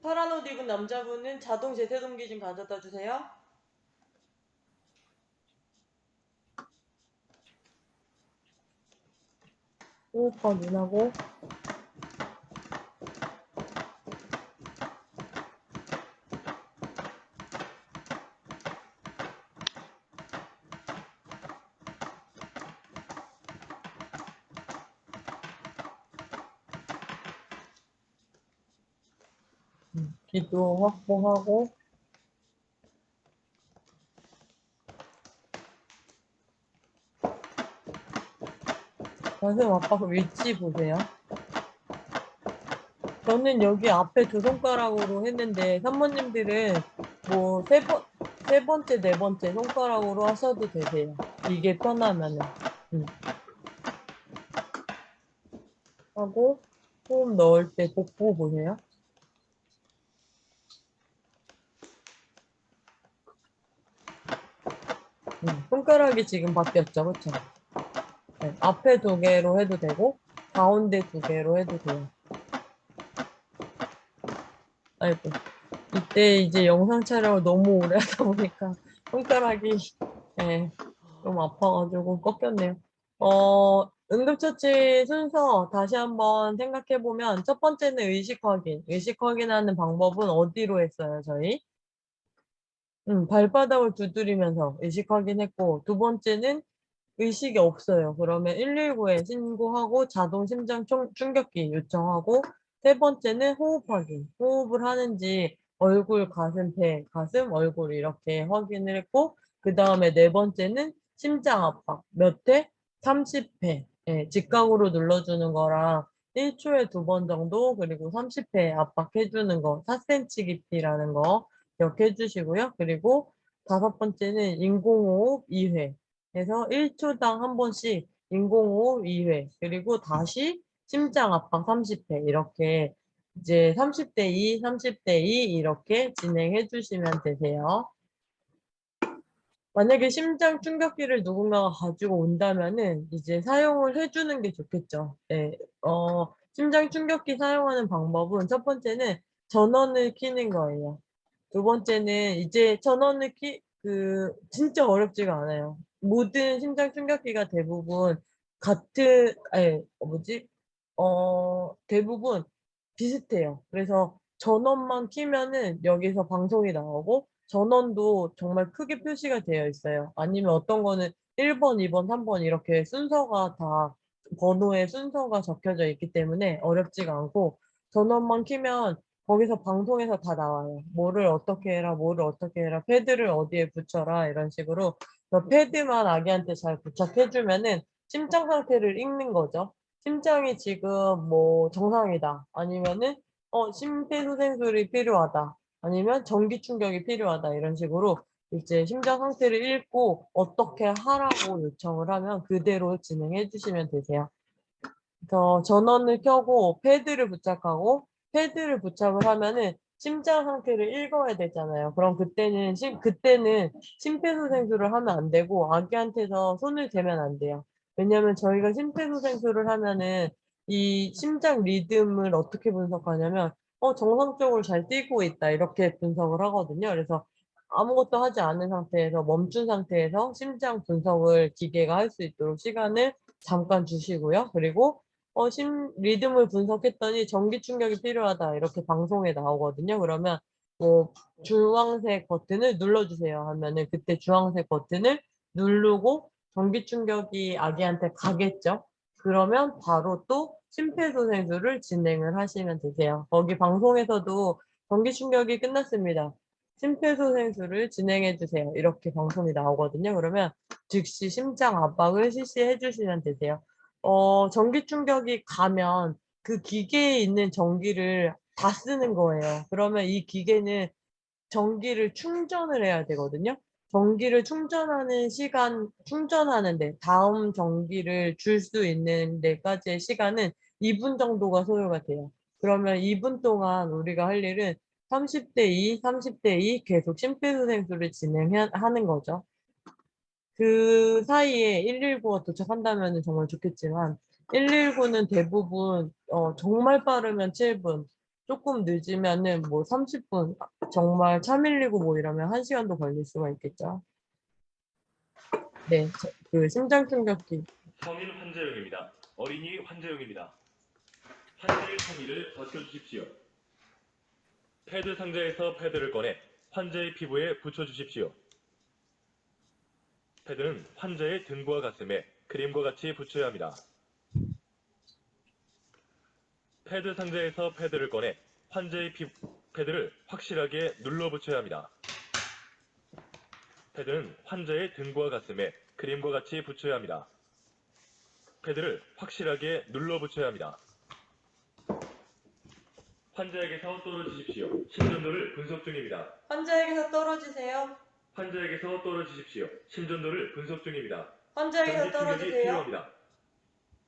파란 옷 입은 남자분은 자동 제세동기 좀 가져다 주세요. 호흡과 눈하고 기도 확보하고 가슴 압박 위치 보세요. 저는 여기 앞에 2손가락으로 했는데 산모님들은 뭐 세 번째, 네 번째 손가락으로 하셔도 되세요. 이게 편하면은. 하고 호흡 넣을 때 복부 보세요. 손가락이 지금 바뀌었죠, 그쵸? 네, 앞에 2개로 해도 되고 가운데 2개로 해도 돼요. 아이고, 이때 이제 영상 촬영을 너무 오래 하다 보니까 손가락이 좀 아파가지고 꺾였네요. 응급처치 순서 다시 한번 생각해보면 첫 번째는 의식 확인. 의식 확인하는 방법은 어디로 했어요, 저희? 발바닥을 두드리면서 의식 확인했고, 두 번째는 의식이 없어요. 그러면 119에 신고하고 자동 심장 충격기 요청하고, 세 번째는 호흡 확인. 호흡을 하는지 얼굴, 가슴, 배, 가슴, 얼굴 이렇게 확인을 했고, 그 다음에 네 번째는 심장 압박. 몇 회? 30회. 예, 직각으로 눌러주는 거랑 1초에 2번 정도, 그리고 30회 압박해주는 거, 4cm 깊이라는 거 기억해 주시고요. 그리고 다섯 번째는 인공호흡 2회. 해서 1초당 한 번씩 인공호흡 2회. 그리고 다시 심장 압박 30회. 이렇게 이제 30대 2, 30대 2 이렇게 진행해 주시면 되세요. 만약에 심장 충격기를 누군가가 가지고 온다면은 이제 사용을 해주는 게 좋겠죠. 네. 심장 충격기 사용하는 방법은 첫 번째는 전원을 켜는 거예요. 두 번째는 이제 전원을 진짜 어렵지가 않아요. 모든 심장 충격기가 대부분 대부분 비슷해요. 그래서 전원만 키면은 여기서 방송이 나오고 전원도 정말 크게 표시가 되어 있어요. 아니면 어떤 거는 1번, 2번, 3번 이렇게 순서가 다 번호의 순서가 적혀져 있기 때문에 어렵지가 않고 전원만 키면 거기서 방송에서 다 나와요. 뭐를 어떻게 해라, 뭐를 어떻게 해라, 패드를 어디에 붙여라 이런 식으로 그 패드만 아기한테 잘 부착해주면은 심장 상태를 읽는 거죠. 심장이 지금 뭐 정상이다. 아니면은 심폐소생술이 필요하다. 아니면 전기 충격이 필요하다. 이런 식으로 이제 심장 상태를 읽고 어떻게 하라고 요청을 하면 그대로 진행해 주시면 되세요. 그래서 전원을 켜고 패드를 부착하고 패드를 부착을 하면은 심장 상태를 읽어야 되잖아요. 그럼 그때는 심폐소생술을 하면 안 되고 아기한테서 손을 대면 안 돼요. 왜냐면 저희가 심폐소생술을 하면은 이 심장 리듬을 어떻게 분석하냐면 정상적으로 잘 뛰고 있다 이렇게 분석을 하거든요. 그래서 아무것도 하지 않은 상태에서 멈춘 상태에서 심장 분석을 기계가 할 수 있도록 시간을 잠깐 주시고요. 그리고 리듬을 분석했더니 전기 충격이 필요하다. 이렇게 방송에 나오거든요. 그러면 뭐 주황색 버튼을 눌러주세요 하면은 그때 주황색 버튼을 누르고 전기 충격이 아기한테 가겠죠. 그러면 바로 또 심폐소생술을 진행을 하시면 되세요. 거기 방송에서도 전기 충격이 끝났습니다. 심폐소생술을 진행해 주세요. 이렇게 방송이 나오거든요. 그러면 즉시 심장 압박을 실시해 주시면 되세요. 전기 충격이 가면 그 기계에 있는 전기를 다 쓰는 거예요. 그러면 이 기계는 전기를 충전을 해야 되거든요. 전기를 충전하는데, 다음 전기를 줄 수 있는 데까지의 시간은 2분 정도가 소요가 돼요. 그러면 2분 동안 우리가 할 일은 30대 2, 30대 2 계속 심폐소생술을 진행하는 거죠. 그 사이에 119가 도착한다면 정말 좋겠지만 119는 대부분 정말 빠르면 7분, 조금 늦으면은 뭐 30분, 정말 차 밀리고 뭐 이러면 1시간도 걸릴 수가 있겠죠. 네, 그 심장 충격기. 성인 환자용입니다. 어린이 환자용입니다. 환자의 성의를 벗겨주십시오. 패드 상자에서 패드를 꺼내 환자의 피부에 붙여주십시오. 패드는 환자의 등과 가슴에 크림과 같이 붙여야 합니다. 패드 상자에서 패드를 꺼내 환자의 패드를 확실하게 눌러 붙여야 합니다. 패드는 환자의 등과 가슴에 크림과 같이 붙여야 합니다. 패드를 확실하게 눌러 붙여야 합니다. 환자에게서 떨어지십시오. 심전도를 분석 중입니다. 환자에게서 떨어지세요. 환자에게서 떨어지십시오. 심전도를 분석 중입니다. 환자에게서 전기 충격이 떨어지세요. 필요합니다.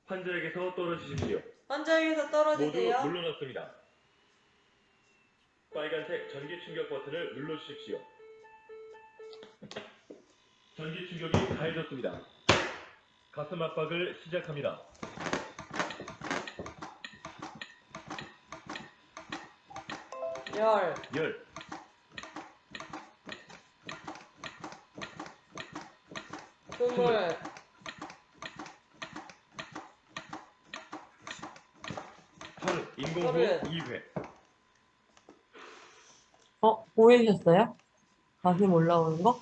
환자에게서 떨어지십시오. 환자에게서 모두 떨어지세요. 물러났습니다. 빨간색 전기 충격 버튼을 눌러주십시오. 전기 충격이 가해졌습니다. 가슴 압박을 시작합니다. 열, 스물, 인공호흡 2회. 보이셨어요? 가슴 올라오는 거?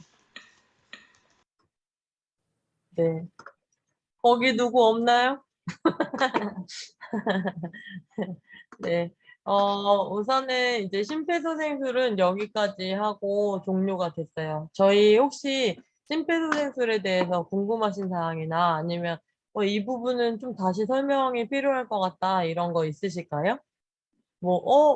네. 거기 누구 없나요? 네. 우선은 이제 심폐소생술은 여기까지 하고 종료가 됐어요. 저희 혹시 심폐소생술에 대해서 궁금하신 사항이나 아니면 이 부분은 좀 다시 설명이 필요할 것 같다 이런 거 있으실까요?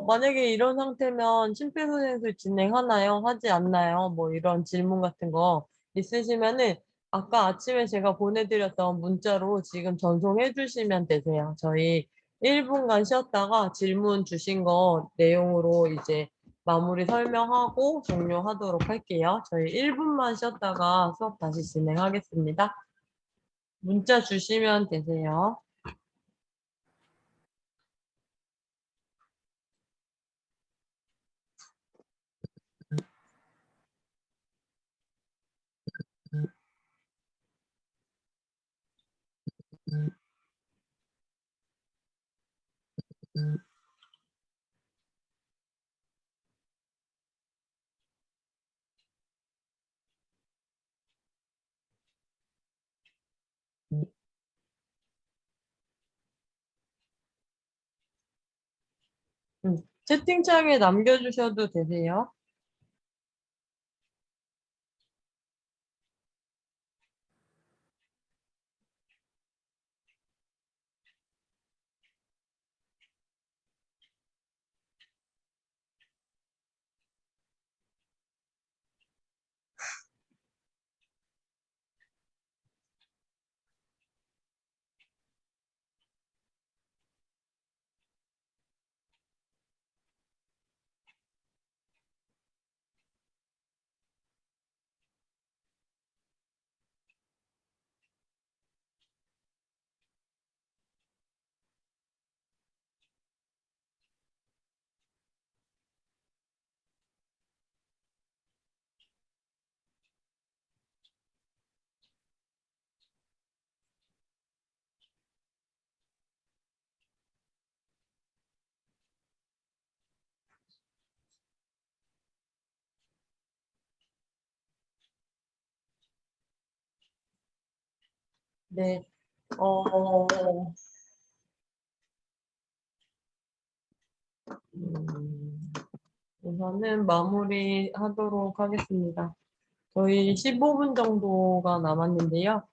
만약에 이런 상태면 심폐소생술 진행하나요? 하지 않나요? 뭐 이런 질문 같은 거 있으시면은 아까 아침에 제가 보내드렸던 문자로 지금 전송해 주시면 되세요. 저희 1분간 쉬었다가 질문 주신 거 내용으로 이제 마무리 설명하고 종료하도록 할게요. 저희 1분만 쉬었다가 수업 다시 진행하겠습니다. 문자 주시면 되세요. 채팅창에 남겨주셔도 되세요. 네. 어, 음, 우선은 마무리하도록 하겠습니다. 저희 15분 정도가 남았는데요.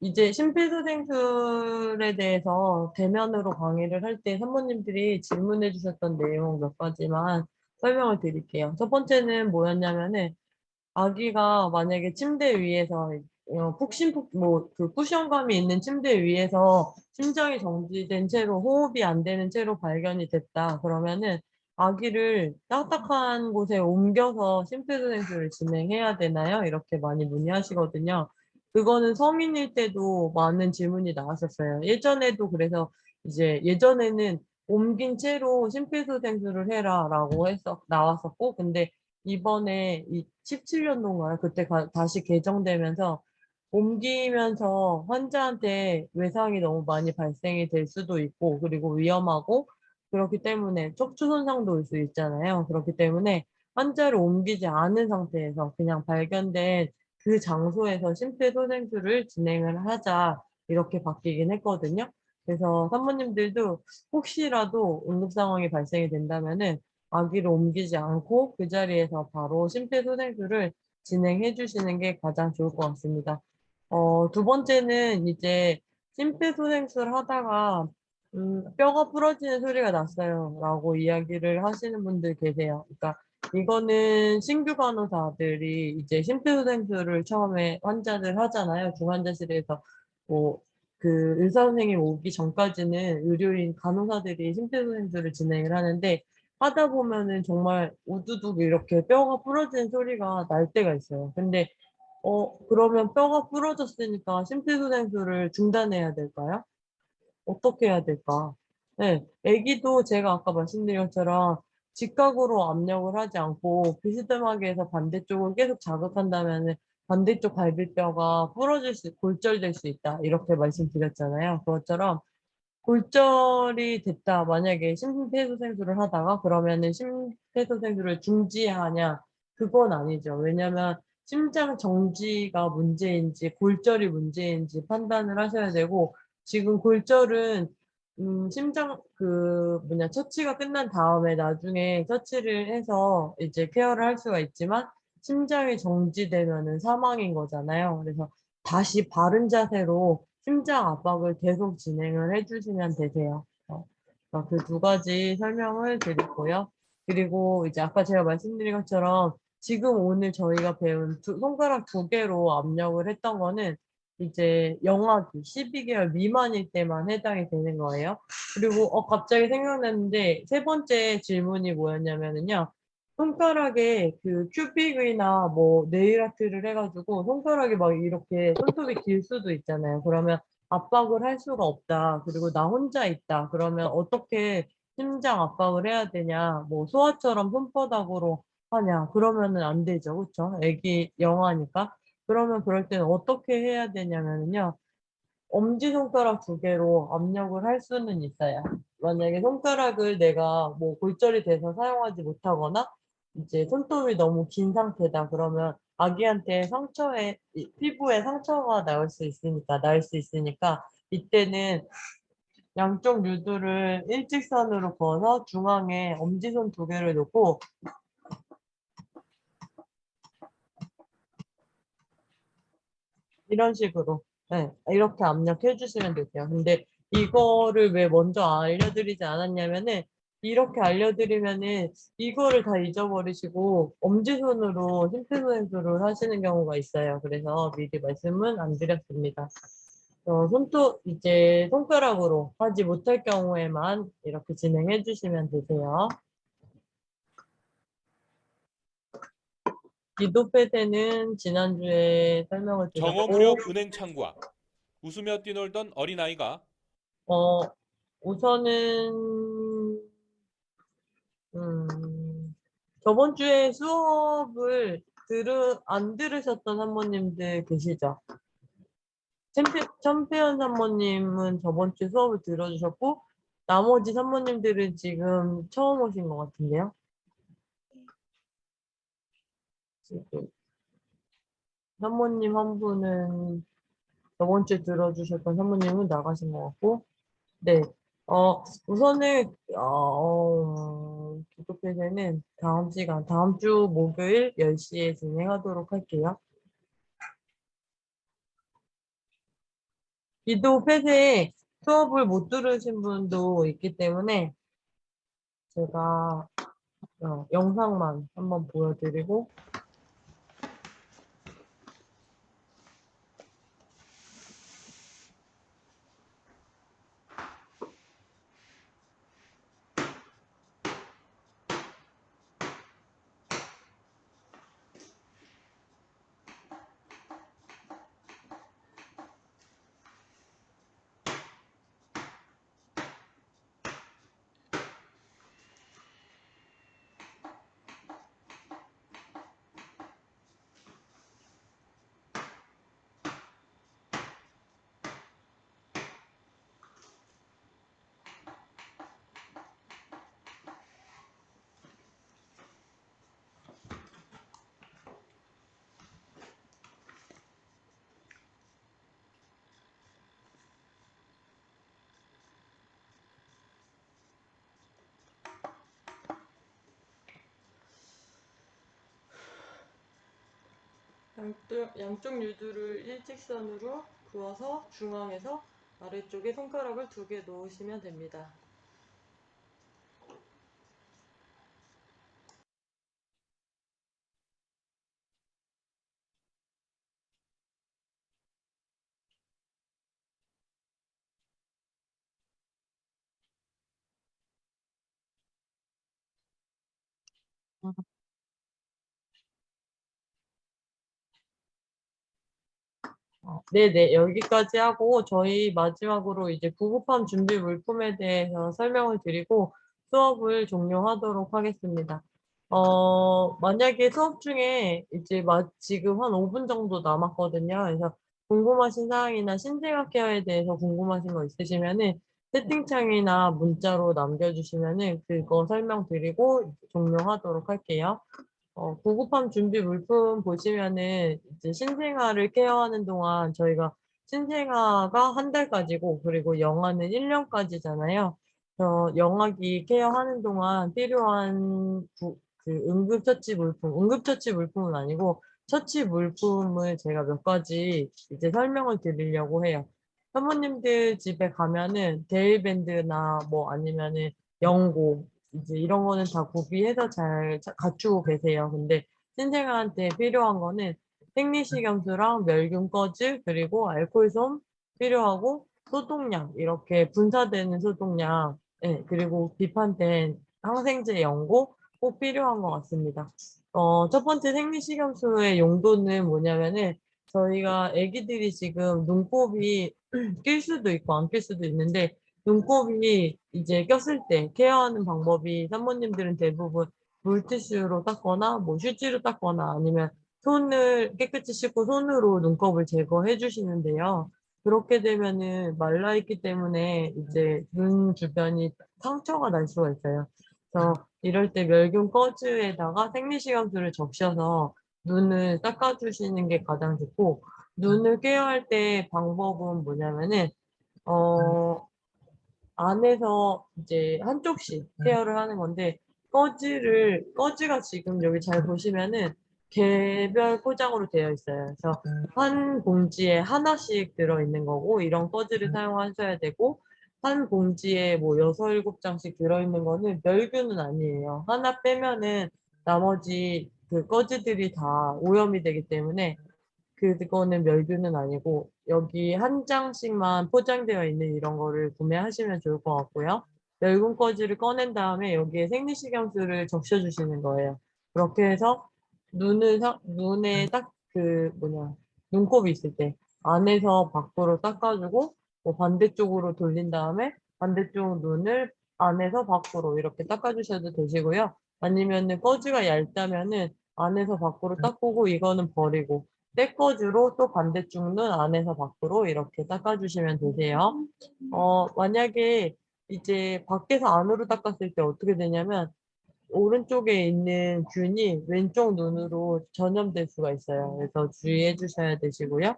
이제 심폐소생술에 대해서 대면으로 강의를 할 때 산모님들이 질문해 주셨던 내용 몇 가지만 설명을 드릴게요. 첫 번째는 뭐였냐면은 아기가 만약에 침대 위에서 그 쿠션감이 있는 침대 위에서 심장이 정지된 채로 호흡이 안 되는 채로 발견이 됐다. 그러면은 아기를 딱딱한 곳에 옮겨서 심폐소생술을 진행해야 되나요? 이렇게 많이 문의하시거든요. 그거는 성인일 때도 많은 질문이 나왔었어요. 예전에도 그래서 이제 예전에는 옮긴 채로 심폐소생술을 해라라고 나왔었고, 근데 이번에 17년도인가요? 그때 다시 개정되면서 옮기면서 환자한테 외상이 너무 많이 발생이 될 수도 있고, 그리고 위험하고, 그렇기 때문에 척추 손상도 올 수 있잖아요. 그렇기 때문에 환자를 옮기지 않은 상태에서 그냥 발견된 그 장소에서 심폐소생술을 진행을 하자, 이렇게 바뀌긴 했거든요. 그래서 산모님들도 혹시라도 응급 상황이 발생이 된다면은 아기를 옮기지 않고 그 자리에서 바로 심폐소생술을 진행해 주시는 게 가장 좋을 것 같습니다. 두 번째는 이제 심폐소생술 하다가 뼈가 부러지는 소리가 났어요. 라고 이야기를 하시는 분들 계세요. 그러니까 이거는 신규 간호사들이 이제 심폐소생술을 처음에 환자들 하잖아요. 중환자실에서 뭐 그 의사 선생님 오기 전까지는 의료인 간호사들이 심폐소생술을 진행을 하는데 하다 보면은 정말 우두둑 이렇게 뼈가 부러지는 소리가 날 때가 있어요. 근데 그러면 뼈가 부러졌으니까 심폐소생술을 중단해야 될까요? 어떻게 해야 될까? 네, 아기도 제가 아까 말씀드린 것처럼 직각으로 압력을 하지 않고 비스듬하게 해서 반대쪽을 계속 자극한다면은 반대쪽 갈비뼈가 골절될 수 있다. 이렇게 말씀드렸잖아요. 그것처럼 골절이 됐다. 만약에 심폐소생술을 하다가 그러면은 심폐소생술을 중지하냐? 그건 아니죠. 왜냐면 심장 정지가 문제인지 골절이 문제인지 판단을 하셔야 되고 지금 골절은 심장 처치가 끝난 다음에 나중에 처치를 해서 이제 케어를 할 수가 있지만 심장이 정지되면은 사망인 거잖아요. 그래서 다시 바른 자세로 심장 압박을 계속 진행을 해 주시면 되세요. 그 두 가지 설명을 드리고요. 그리고 이제 아까 제가 말씀드린 것처럼 지금 오늘 저희가 배운 손가락 두 개로 압력을 했던 거는 이제 영아기 12개월 미만일 때만 해당이 되는 거예요. 그리고 갑자기 생각났는데 세 번째 질문이 뭐였냐면은요. 손가락에 큐빅이나 뭐 네일 아트를 해 가지고 손가락이 막 이렇게 손톱이 길 수도 있잖아요. 그러면 압박을 할 수가 없다. 그리고 나 혼자 있다. 그러면 어떻게 심장 압박을 해야 되냐. 뭐 소아처럼 손바닥으로 하냐. 그러면은 안 되죠. 그쵸? 애기 영아니까. 그러면 그럴 때는 어떻게 해야 되냐면은요. 엄지손가락 두 개로 압력을 할 수는 있어요. 만약에 손가락을 내가 뭐 골절이 돼서 사용하지 못하거나 이제 손톱이 너무 긴 상태다 그러면 아기한테 피부에 상처가 날 수 있으니까 이때는 양쪽 유두를 일직선으로 그어서 중앙에 엄지손 두 개를 놓고 이런 식으로 이렇게 압력해 주시면 되세요. 근데 이거를 왜 먼저 알려드리지 않았냐면은 이렇게 알려드리면은 이거를 다 잊어버리시고 엄지손으로 심폐소생술을 하시는 경우가 있어요. 그래서 미리 말씀은 안 드렸습니다. 손가락으로 하지 못할 경우에만 이렇게 진행해 주시면 되세요. 기도패드는 지난주에 설명을 드렸고 정오무렵 은행 창구와 웃으며 뛰놀던 어린아이가 어, 우선은, 저번 주에 수업을 안 들으셨던 산모님들 계시죠? 천태현 산모님은 저번 주에 수업을 들어주셨고, 나머지 산모님들은 지금 처음 오신 것 같은데요? 지금 산모님 한 분은 저번 주에 들어주셨던 산모님은 나가신 것 같고, 네. 우선은, 기독교회는 다음 주 목요일 10시에 진행하도록 할게요. 기도 폐쇄에 수업을 못 들으신 분도 있기 때문에 제가 영상만 한번 보여드리고, 양쪽 유두를 일직선으로 그어서 중앙에서 아래쪽에 손가락을 두 개 놓으시면 됩니다. 네네, 여기까지 하고 저희 마지막으로 이제 구급함 준비 물품에 대해서 설명을 드리고 수업을 종료하도록 하겠습니다. 만약에 수업 중에 이제 지금 한 5분 정도 남았거든요. 그래서 궁금하신 사항이나 신생아 케어에 대해서 궁금하신 거 있으시면은 채팅창이나 문자로 남겨주시면은 그거 설명드리고 종료하도록 할게요. 구급함 준비 물품 보시면은 이제 신생아를 케어하는 동안 저희가 신생아가 한 달까지고 그리고 영아는 1년까지잖아요. 영아기 케어하는 동안 필요한 그 응급처치 물품, 응급처치 물품은 아니고 처치 물품을 제가 몇 가지 이제 설명을 드리려고 해요. 사모님들 집에 가면은 데일밴드나 뭐 아니면은 연고 이제 이런 거는 다 구비해서 잘 갖추고 계세요. 근데 신생아한테 필요한 거는 생리식염수랑 멸균 꺼즈 그리고 알코올솜 필요하고 소독약 이렇게 분사되는 소독약 그리고 비판된 항생제 연고 꼭 필요한 것 같습니다. 첫 번째 생리식염수의 용도는 뭐냐면은 저희가 아기들이 지금 눈곱이 낄 수도 있고 안 낄 수도 있는데 눈곱이 이제 꼈을 때 케어하는 방법이 산모님들은 대부분 물티슈로 닦거나 뭐 휴지로 닦거나 아니면 손을 깨끗이 씻고 손으로 눈곱을 제거해 주시는데요. 그렇게 되면은 말라 있기 때문에 이제 눈 주변이 상처가 날 수가 있어요. 그래서 이럴 때 멸균 꺼즈에다가 생리식염수를 적셔서 눈을 닦아주시는 게 가장 좋고 눈을 케어할 때 방법은 뭐냐면은 어 안에서 이제 한쪽씩 케어를 하는 건데 꺼즈가 지금 여기 잘 보시면은 개별 포장으로 되어 있어요. 그래서 한 봉지에 하나씩 들어있는 거고 이런 꺼즈를 사용하셔야 되고 한 봉지에 뭐 6, 7장씩 들어있는 거는 멸균은 아니에요. 하나 빼면은 나머지 그 꺼즈들이 다 오염이 되기 때문에 그거는 멸균은 아니고 여기 한 장씩만 포장되어 있는 이런 거를 구매하시면 좋을 것 같고요. 멸균 꺼지를 꺼낸 다음에 여기에 생리식염수를 적셔주시는 거예요. 그렇게 해서 눈에 딱 눈곱이 있을 때 안에서 밖으로 닦아주고 뭐 반대쪽으로 돌린 다음에 반대쪽 눈을 안에서 밖으로 이렇게 닦아주셔도 되시고요. 아니면은 꺼지가 얇다면은 안에서 밖으로 닦고 이거는 버리고 떼꺼주로 또 반대쪽 눈 안에서 밖으로 이렇게 닦아주시면 되세요. 만약에 이제 밖에서 안으로 닦았을 때 어떻게 되냐면 오른쪽에 있는 균이 왼쪽 눈으로 전염될 수가 있어요. 그래서 주의해 주셔야 되시고요.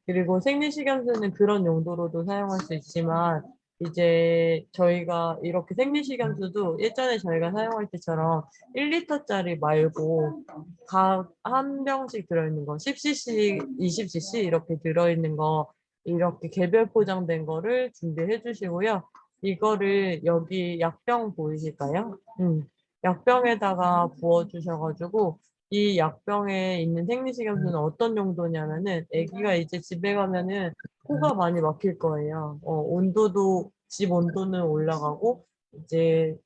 그리고 생리식염수는 그런 용도로도 사용할 수 있지만 이제 저희가 이렇게 생리식염수도 예전에 저희가 사용할 때처럼 1리터짜리 말고 각 한 병씩 들어있는 거 10cc, 20cc 이렇게 들어있는 거 이렇게 개별 포장된 거를 준비해 주시고요. 이거를 여기 약병 보이실까요? 약병에다가 부어 주셔가지고 이 약병에 있는 생리식염수는 어떤 용도냐면은 아기가 이제 집에 가면은 코가 많이 막힐 거예요. 집 온도는 올라가고 이제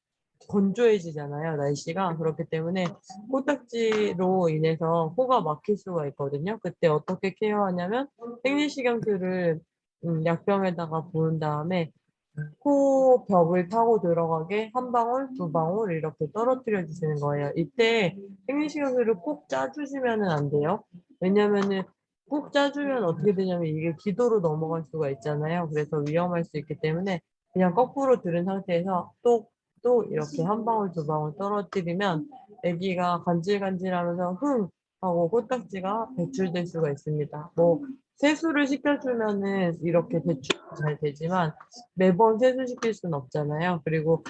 건조해지잖아요, 날씨가. 그렇기 때문에 코딱지로 인해서 코가 막힐 수가 있거든요. 그때 어떻게 케어하냐면 생리식염수를 약병에다가 부은 다음에 코 벽을 타고 들어가게 한 방울, 두 방울 이렇게 떨어뜨려 주시는 거예요. 이때 생리식염수를 꼭 짜주시면 안 돼요. 왜냐면은 꼭 짜주면 어떻게 되냐면 이게 기도로 넘어갈 수가 있잖아요. 그래서 위험할 수 있기 때문에 그냥 거꾸로 들은 상태에서 또 이렇게 한 방울, 두 방울 떨어뜨리면 아기가 간질간질하면서 흥 하고 코딱지가 배출될 수가 있습니다. 뭐 세수를 시켜주면은 이렇게 배출이 잘 되지만 매번 세수시킬 수는 없잖아요. 그리고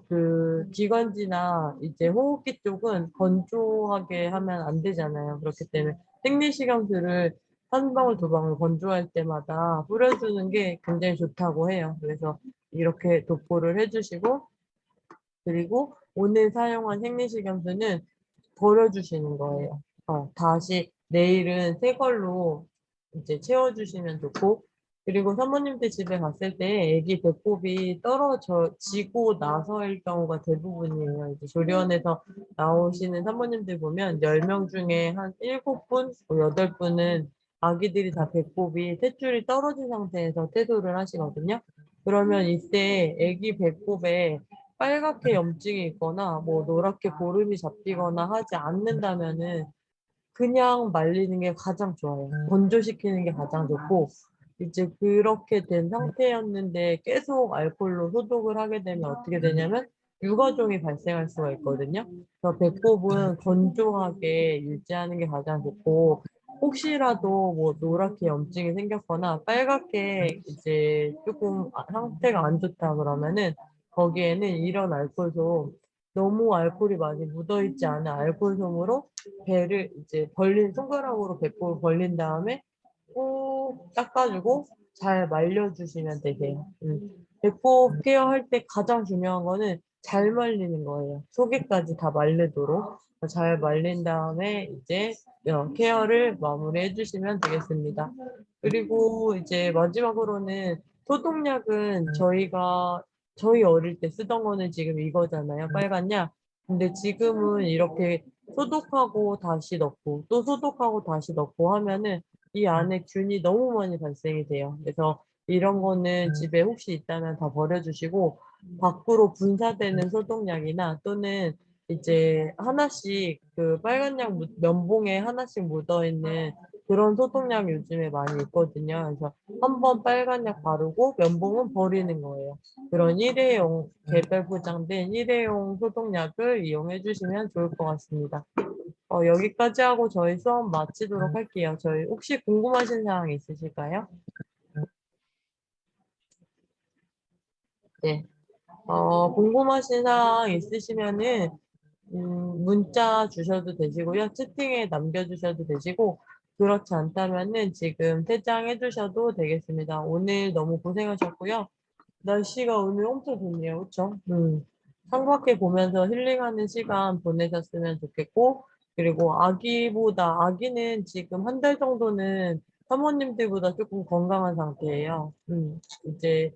그 기관지나 이제 호흡기 쪽은 건조하게 하면 안 되잖아요. 그렇기 때문에 생리식염수를 한 방울 두 방울 건조할 때마다 뿌려주는 게 굉장히 좋다고 해요. 그래서 이렇게 도포를 해주시고 그리고 오늘 사용한 생리식염수는 버려주시는 거예요. 다시 내일은 새 걸로 이제 채워주시면 좋고, 그리고 사모님들 집에 갔을 때 아기 배꼽이 떨어지고 나서일 경우가 대부분이에요. 이제 조리원에서 나오시는 사모님들 보면 10명 중에 한 7분, 8분은 아기들이 다 배꼽이 탯줄이 떨어진 상태에서 태도를 하시거든요. 그러면 이때 아기 배꼽에 빨갛게 염증이 있거나 뭐 노랗게 고름이 잡히거나 하지 않는다면은 그냥 말리는 게 가장 좋아요. 건조시키는 게 가장 좋고 이제 그렇게 된 상태였는데 계속 알코올로 소독을 하게 되면 어떻게 되냐면 유가종이 발생할 수가 있거든요. 그래서 배꼽은 건조하게 유지하는 게 가장 좋고 혹시라도 뭐 노랗게 염증이 생겼거나 빨갛게 이제 조금 상태가 안 좋다 그러면은 거기에는 이런 알코올솜 너무 알코올이 많이 묻어있지 않은 알코올솜으로 배를 이제 벌린 손가락으로 배꼽을 벌린 다음에 꾹 닦아주고 잘 말려주시면 되세요. 배꼽 케어할 때 가장 중요한 거는 잘 말리는 거예요. 속에까지 다 마르도록 잘 말린 다음에 이제 케어를 마무리해 주시면 되겠습니다. 그리고 이제 마지막으로는 소독약은 저희 어릴 때 쓰던 거는 지금 이거잖아요. 빨간 약. 근데 지금은 이렇게 소독하고 다시 넣고 또 소독하고 다시 넣고 하면은 이 안에 균이 너무 많이 발생이 돼요. 그래서 이런 거는 집에 혹시 있다면 다 버려주시고 밖으로 분사되는 소독약이나 또는 이제 하나씩 그 빨간 약 면봉에 하나씩 묻어있는 그런 소독약 요즘에 많이 있거든요. 그래서 한 번 빨간 약 바르고 면봉은 버리는 거예요. 그런 일회용 개별 포장된 일회용 소독약을 이용해 주시면 좋을 것 같습니다. 여기까지 하고 저희 수업 마치도록 할게요. 저희 혹시 궁금하신 사항 있으실까요? 네. 궁금하신 사항 있으시면은 문자 주셔도 되시고요. 채팅에 남겨주셔도 되시고 그렇지 않다면은 지금 퇴장해 주셔도 되겠습니다. 오늘 너무 고생하셨고요. 날씨가 오늘 엄청 좋네요. 그쵸? 창밖에 보면서 힐링하는 시간 보내셨으면 좋겠고 그리고 아기는 지금 한 달 정도는 사모님들보다 조금 건강한 상태예요. 이제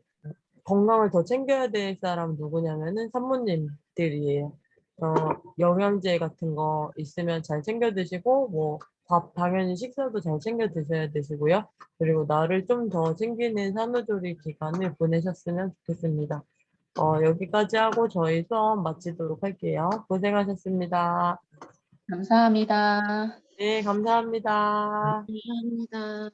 건강을 더 챙겨야 될 사람 누구냐면은 산모님들이에요. 영양제 같은 거 있으면 잘 챙겨 드시고, 뭐, 밥, 당연히 식사도 잘 챙겨 드셔야 되시고요. 그리고 나를 좀 더 챙기는 산후조리 기간을 보내셨으면 좋겠습니다. 여기까지 하고 저희 수업 마치도록 할게요. 고생하셨습니다. 감사합니다. 네, 감사합니다. 감사합니다.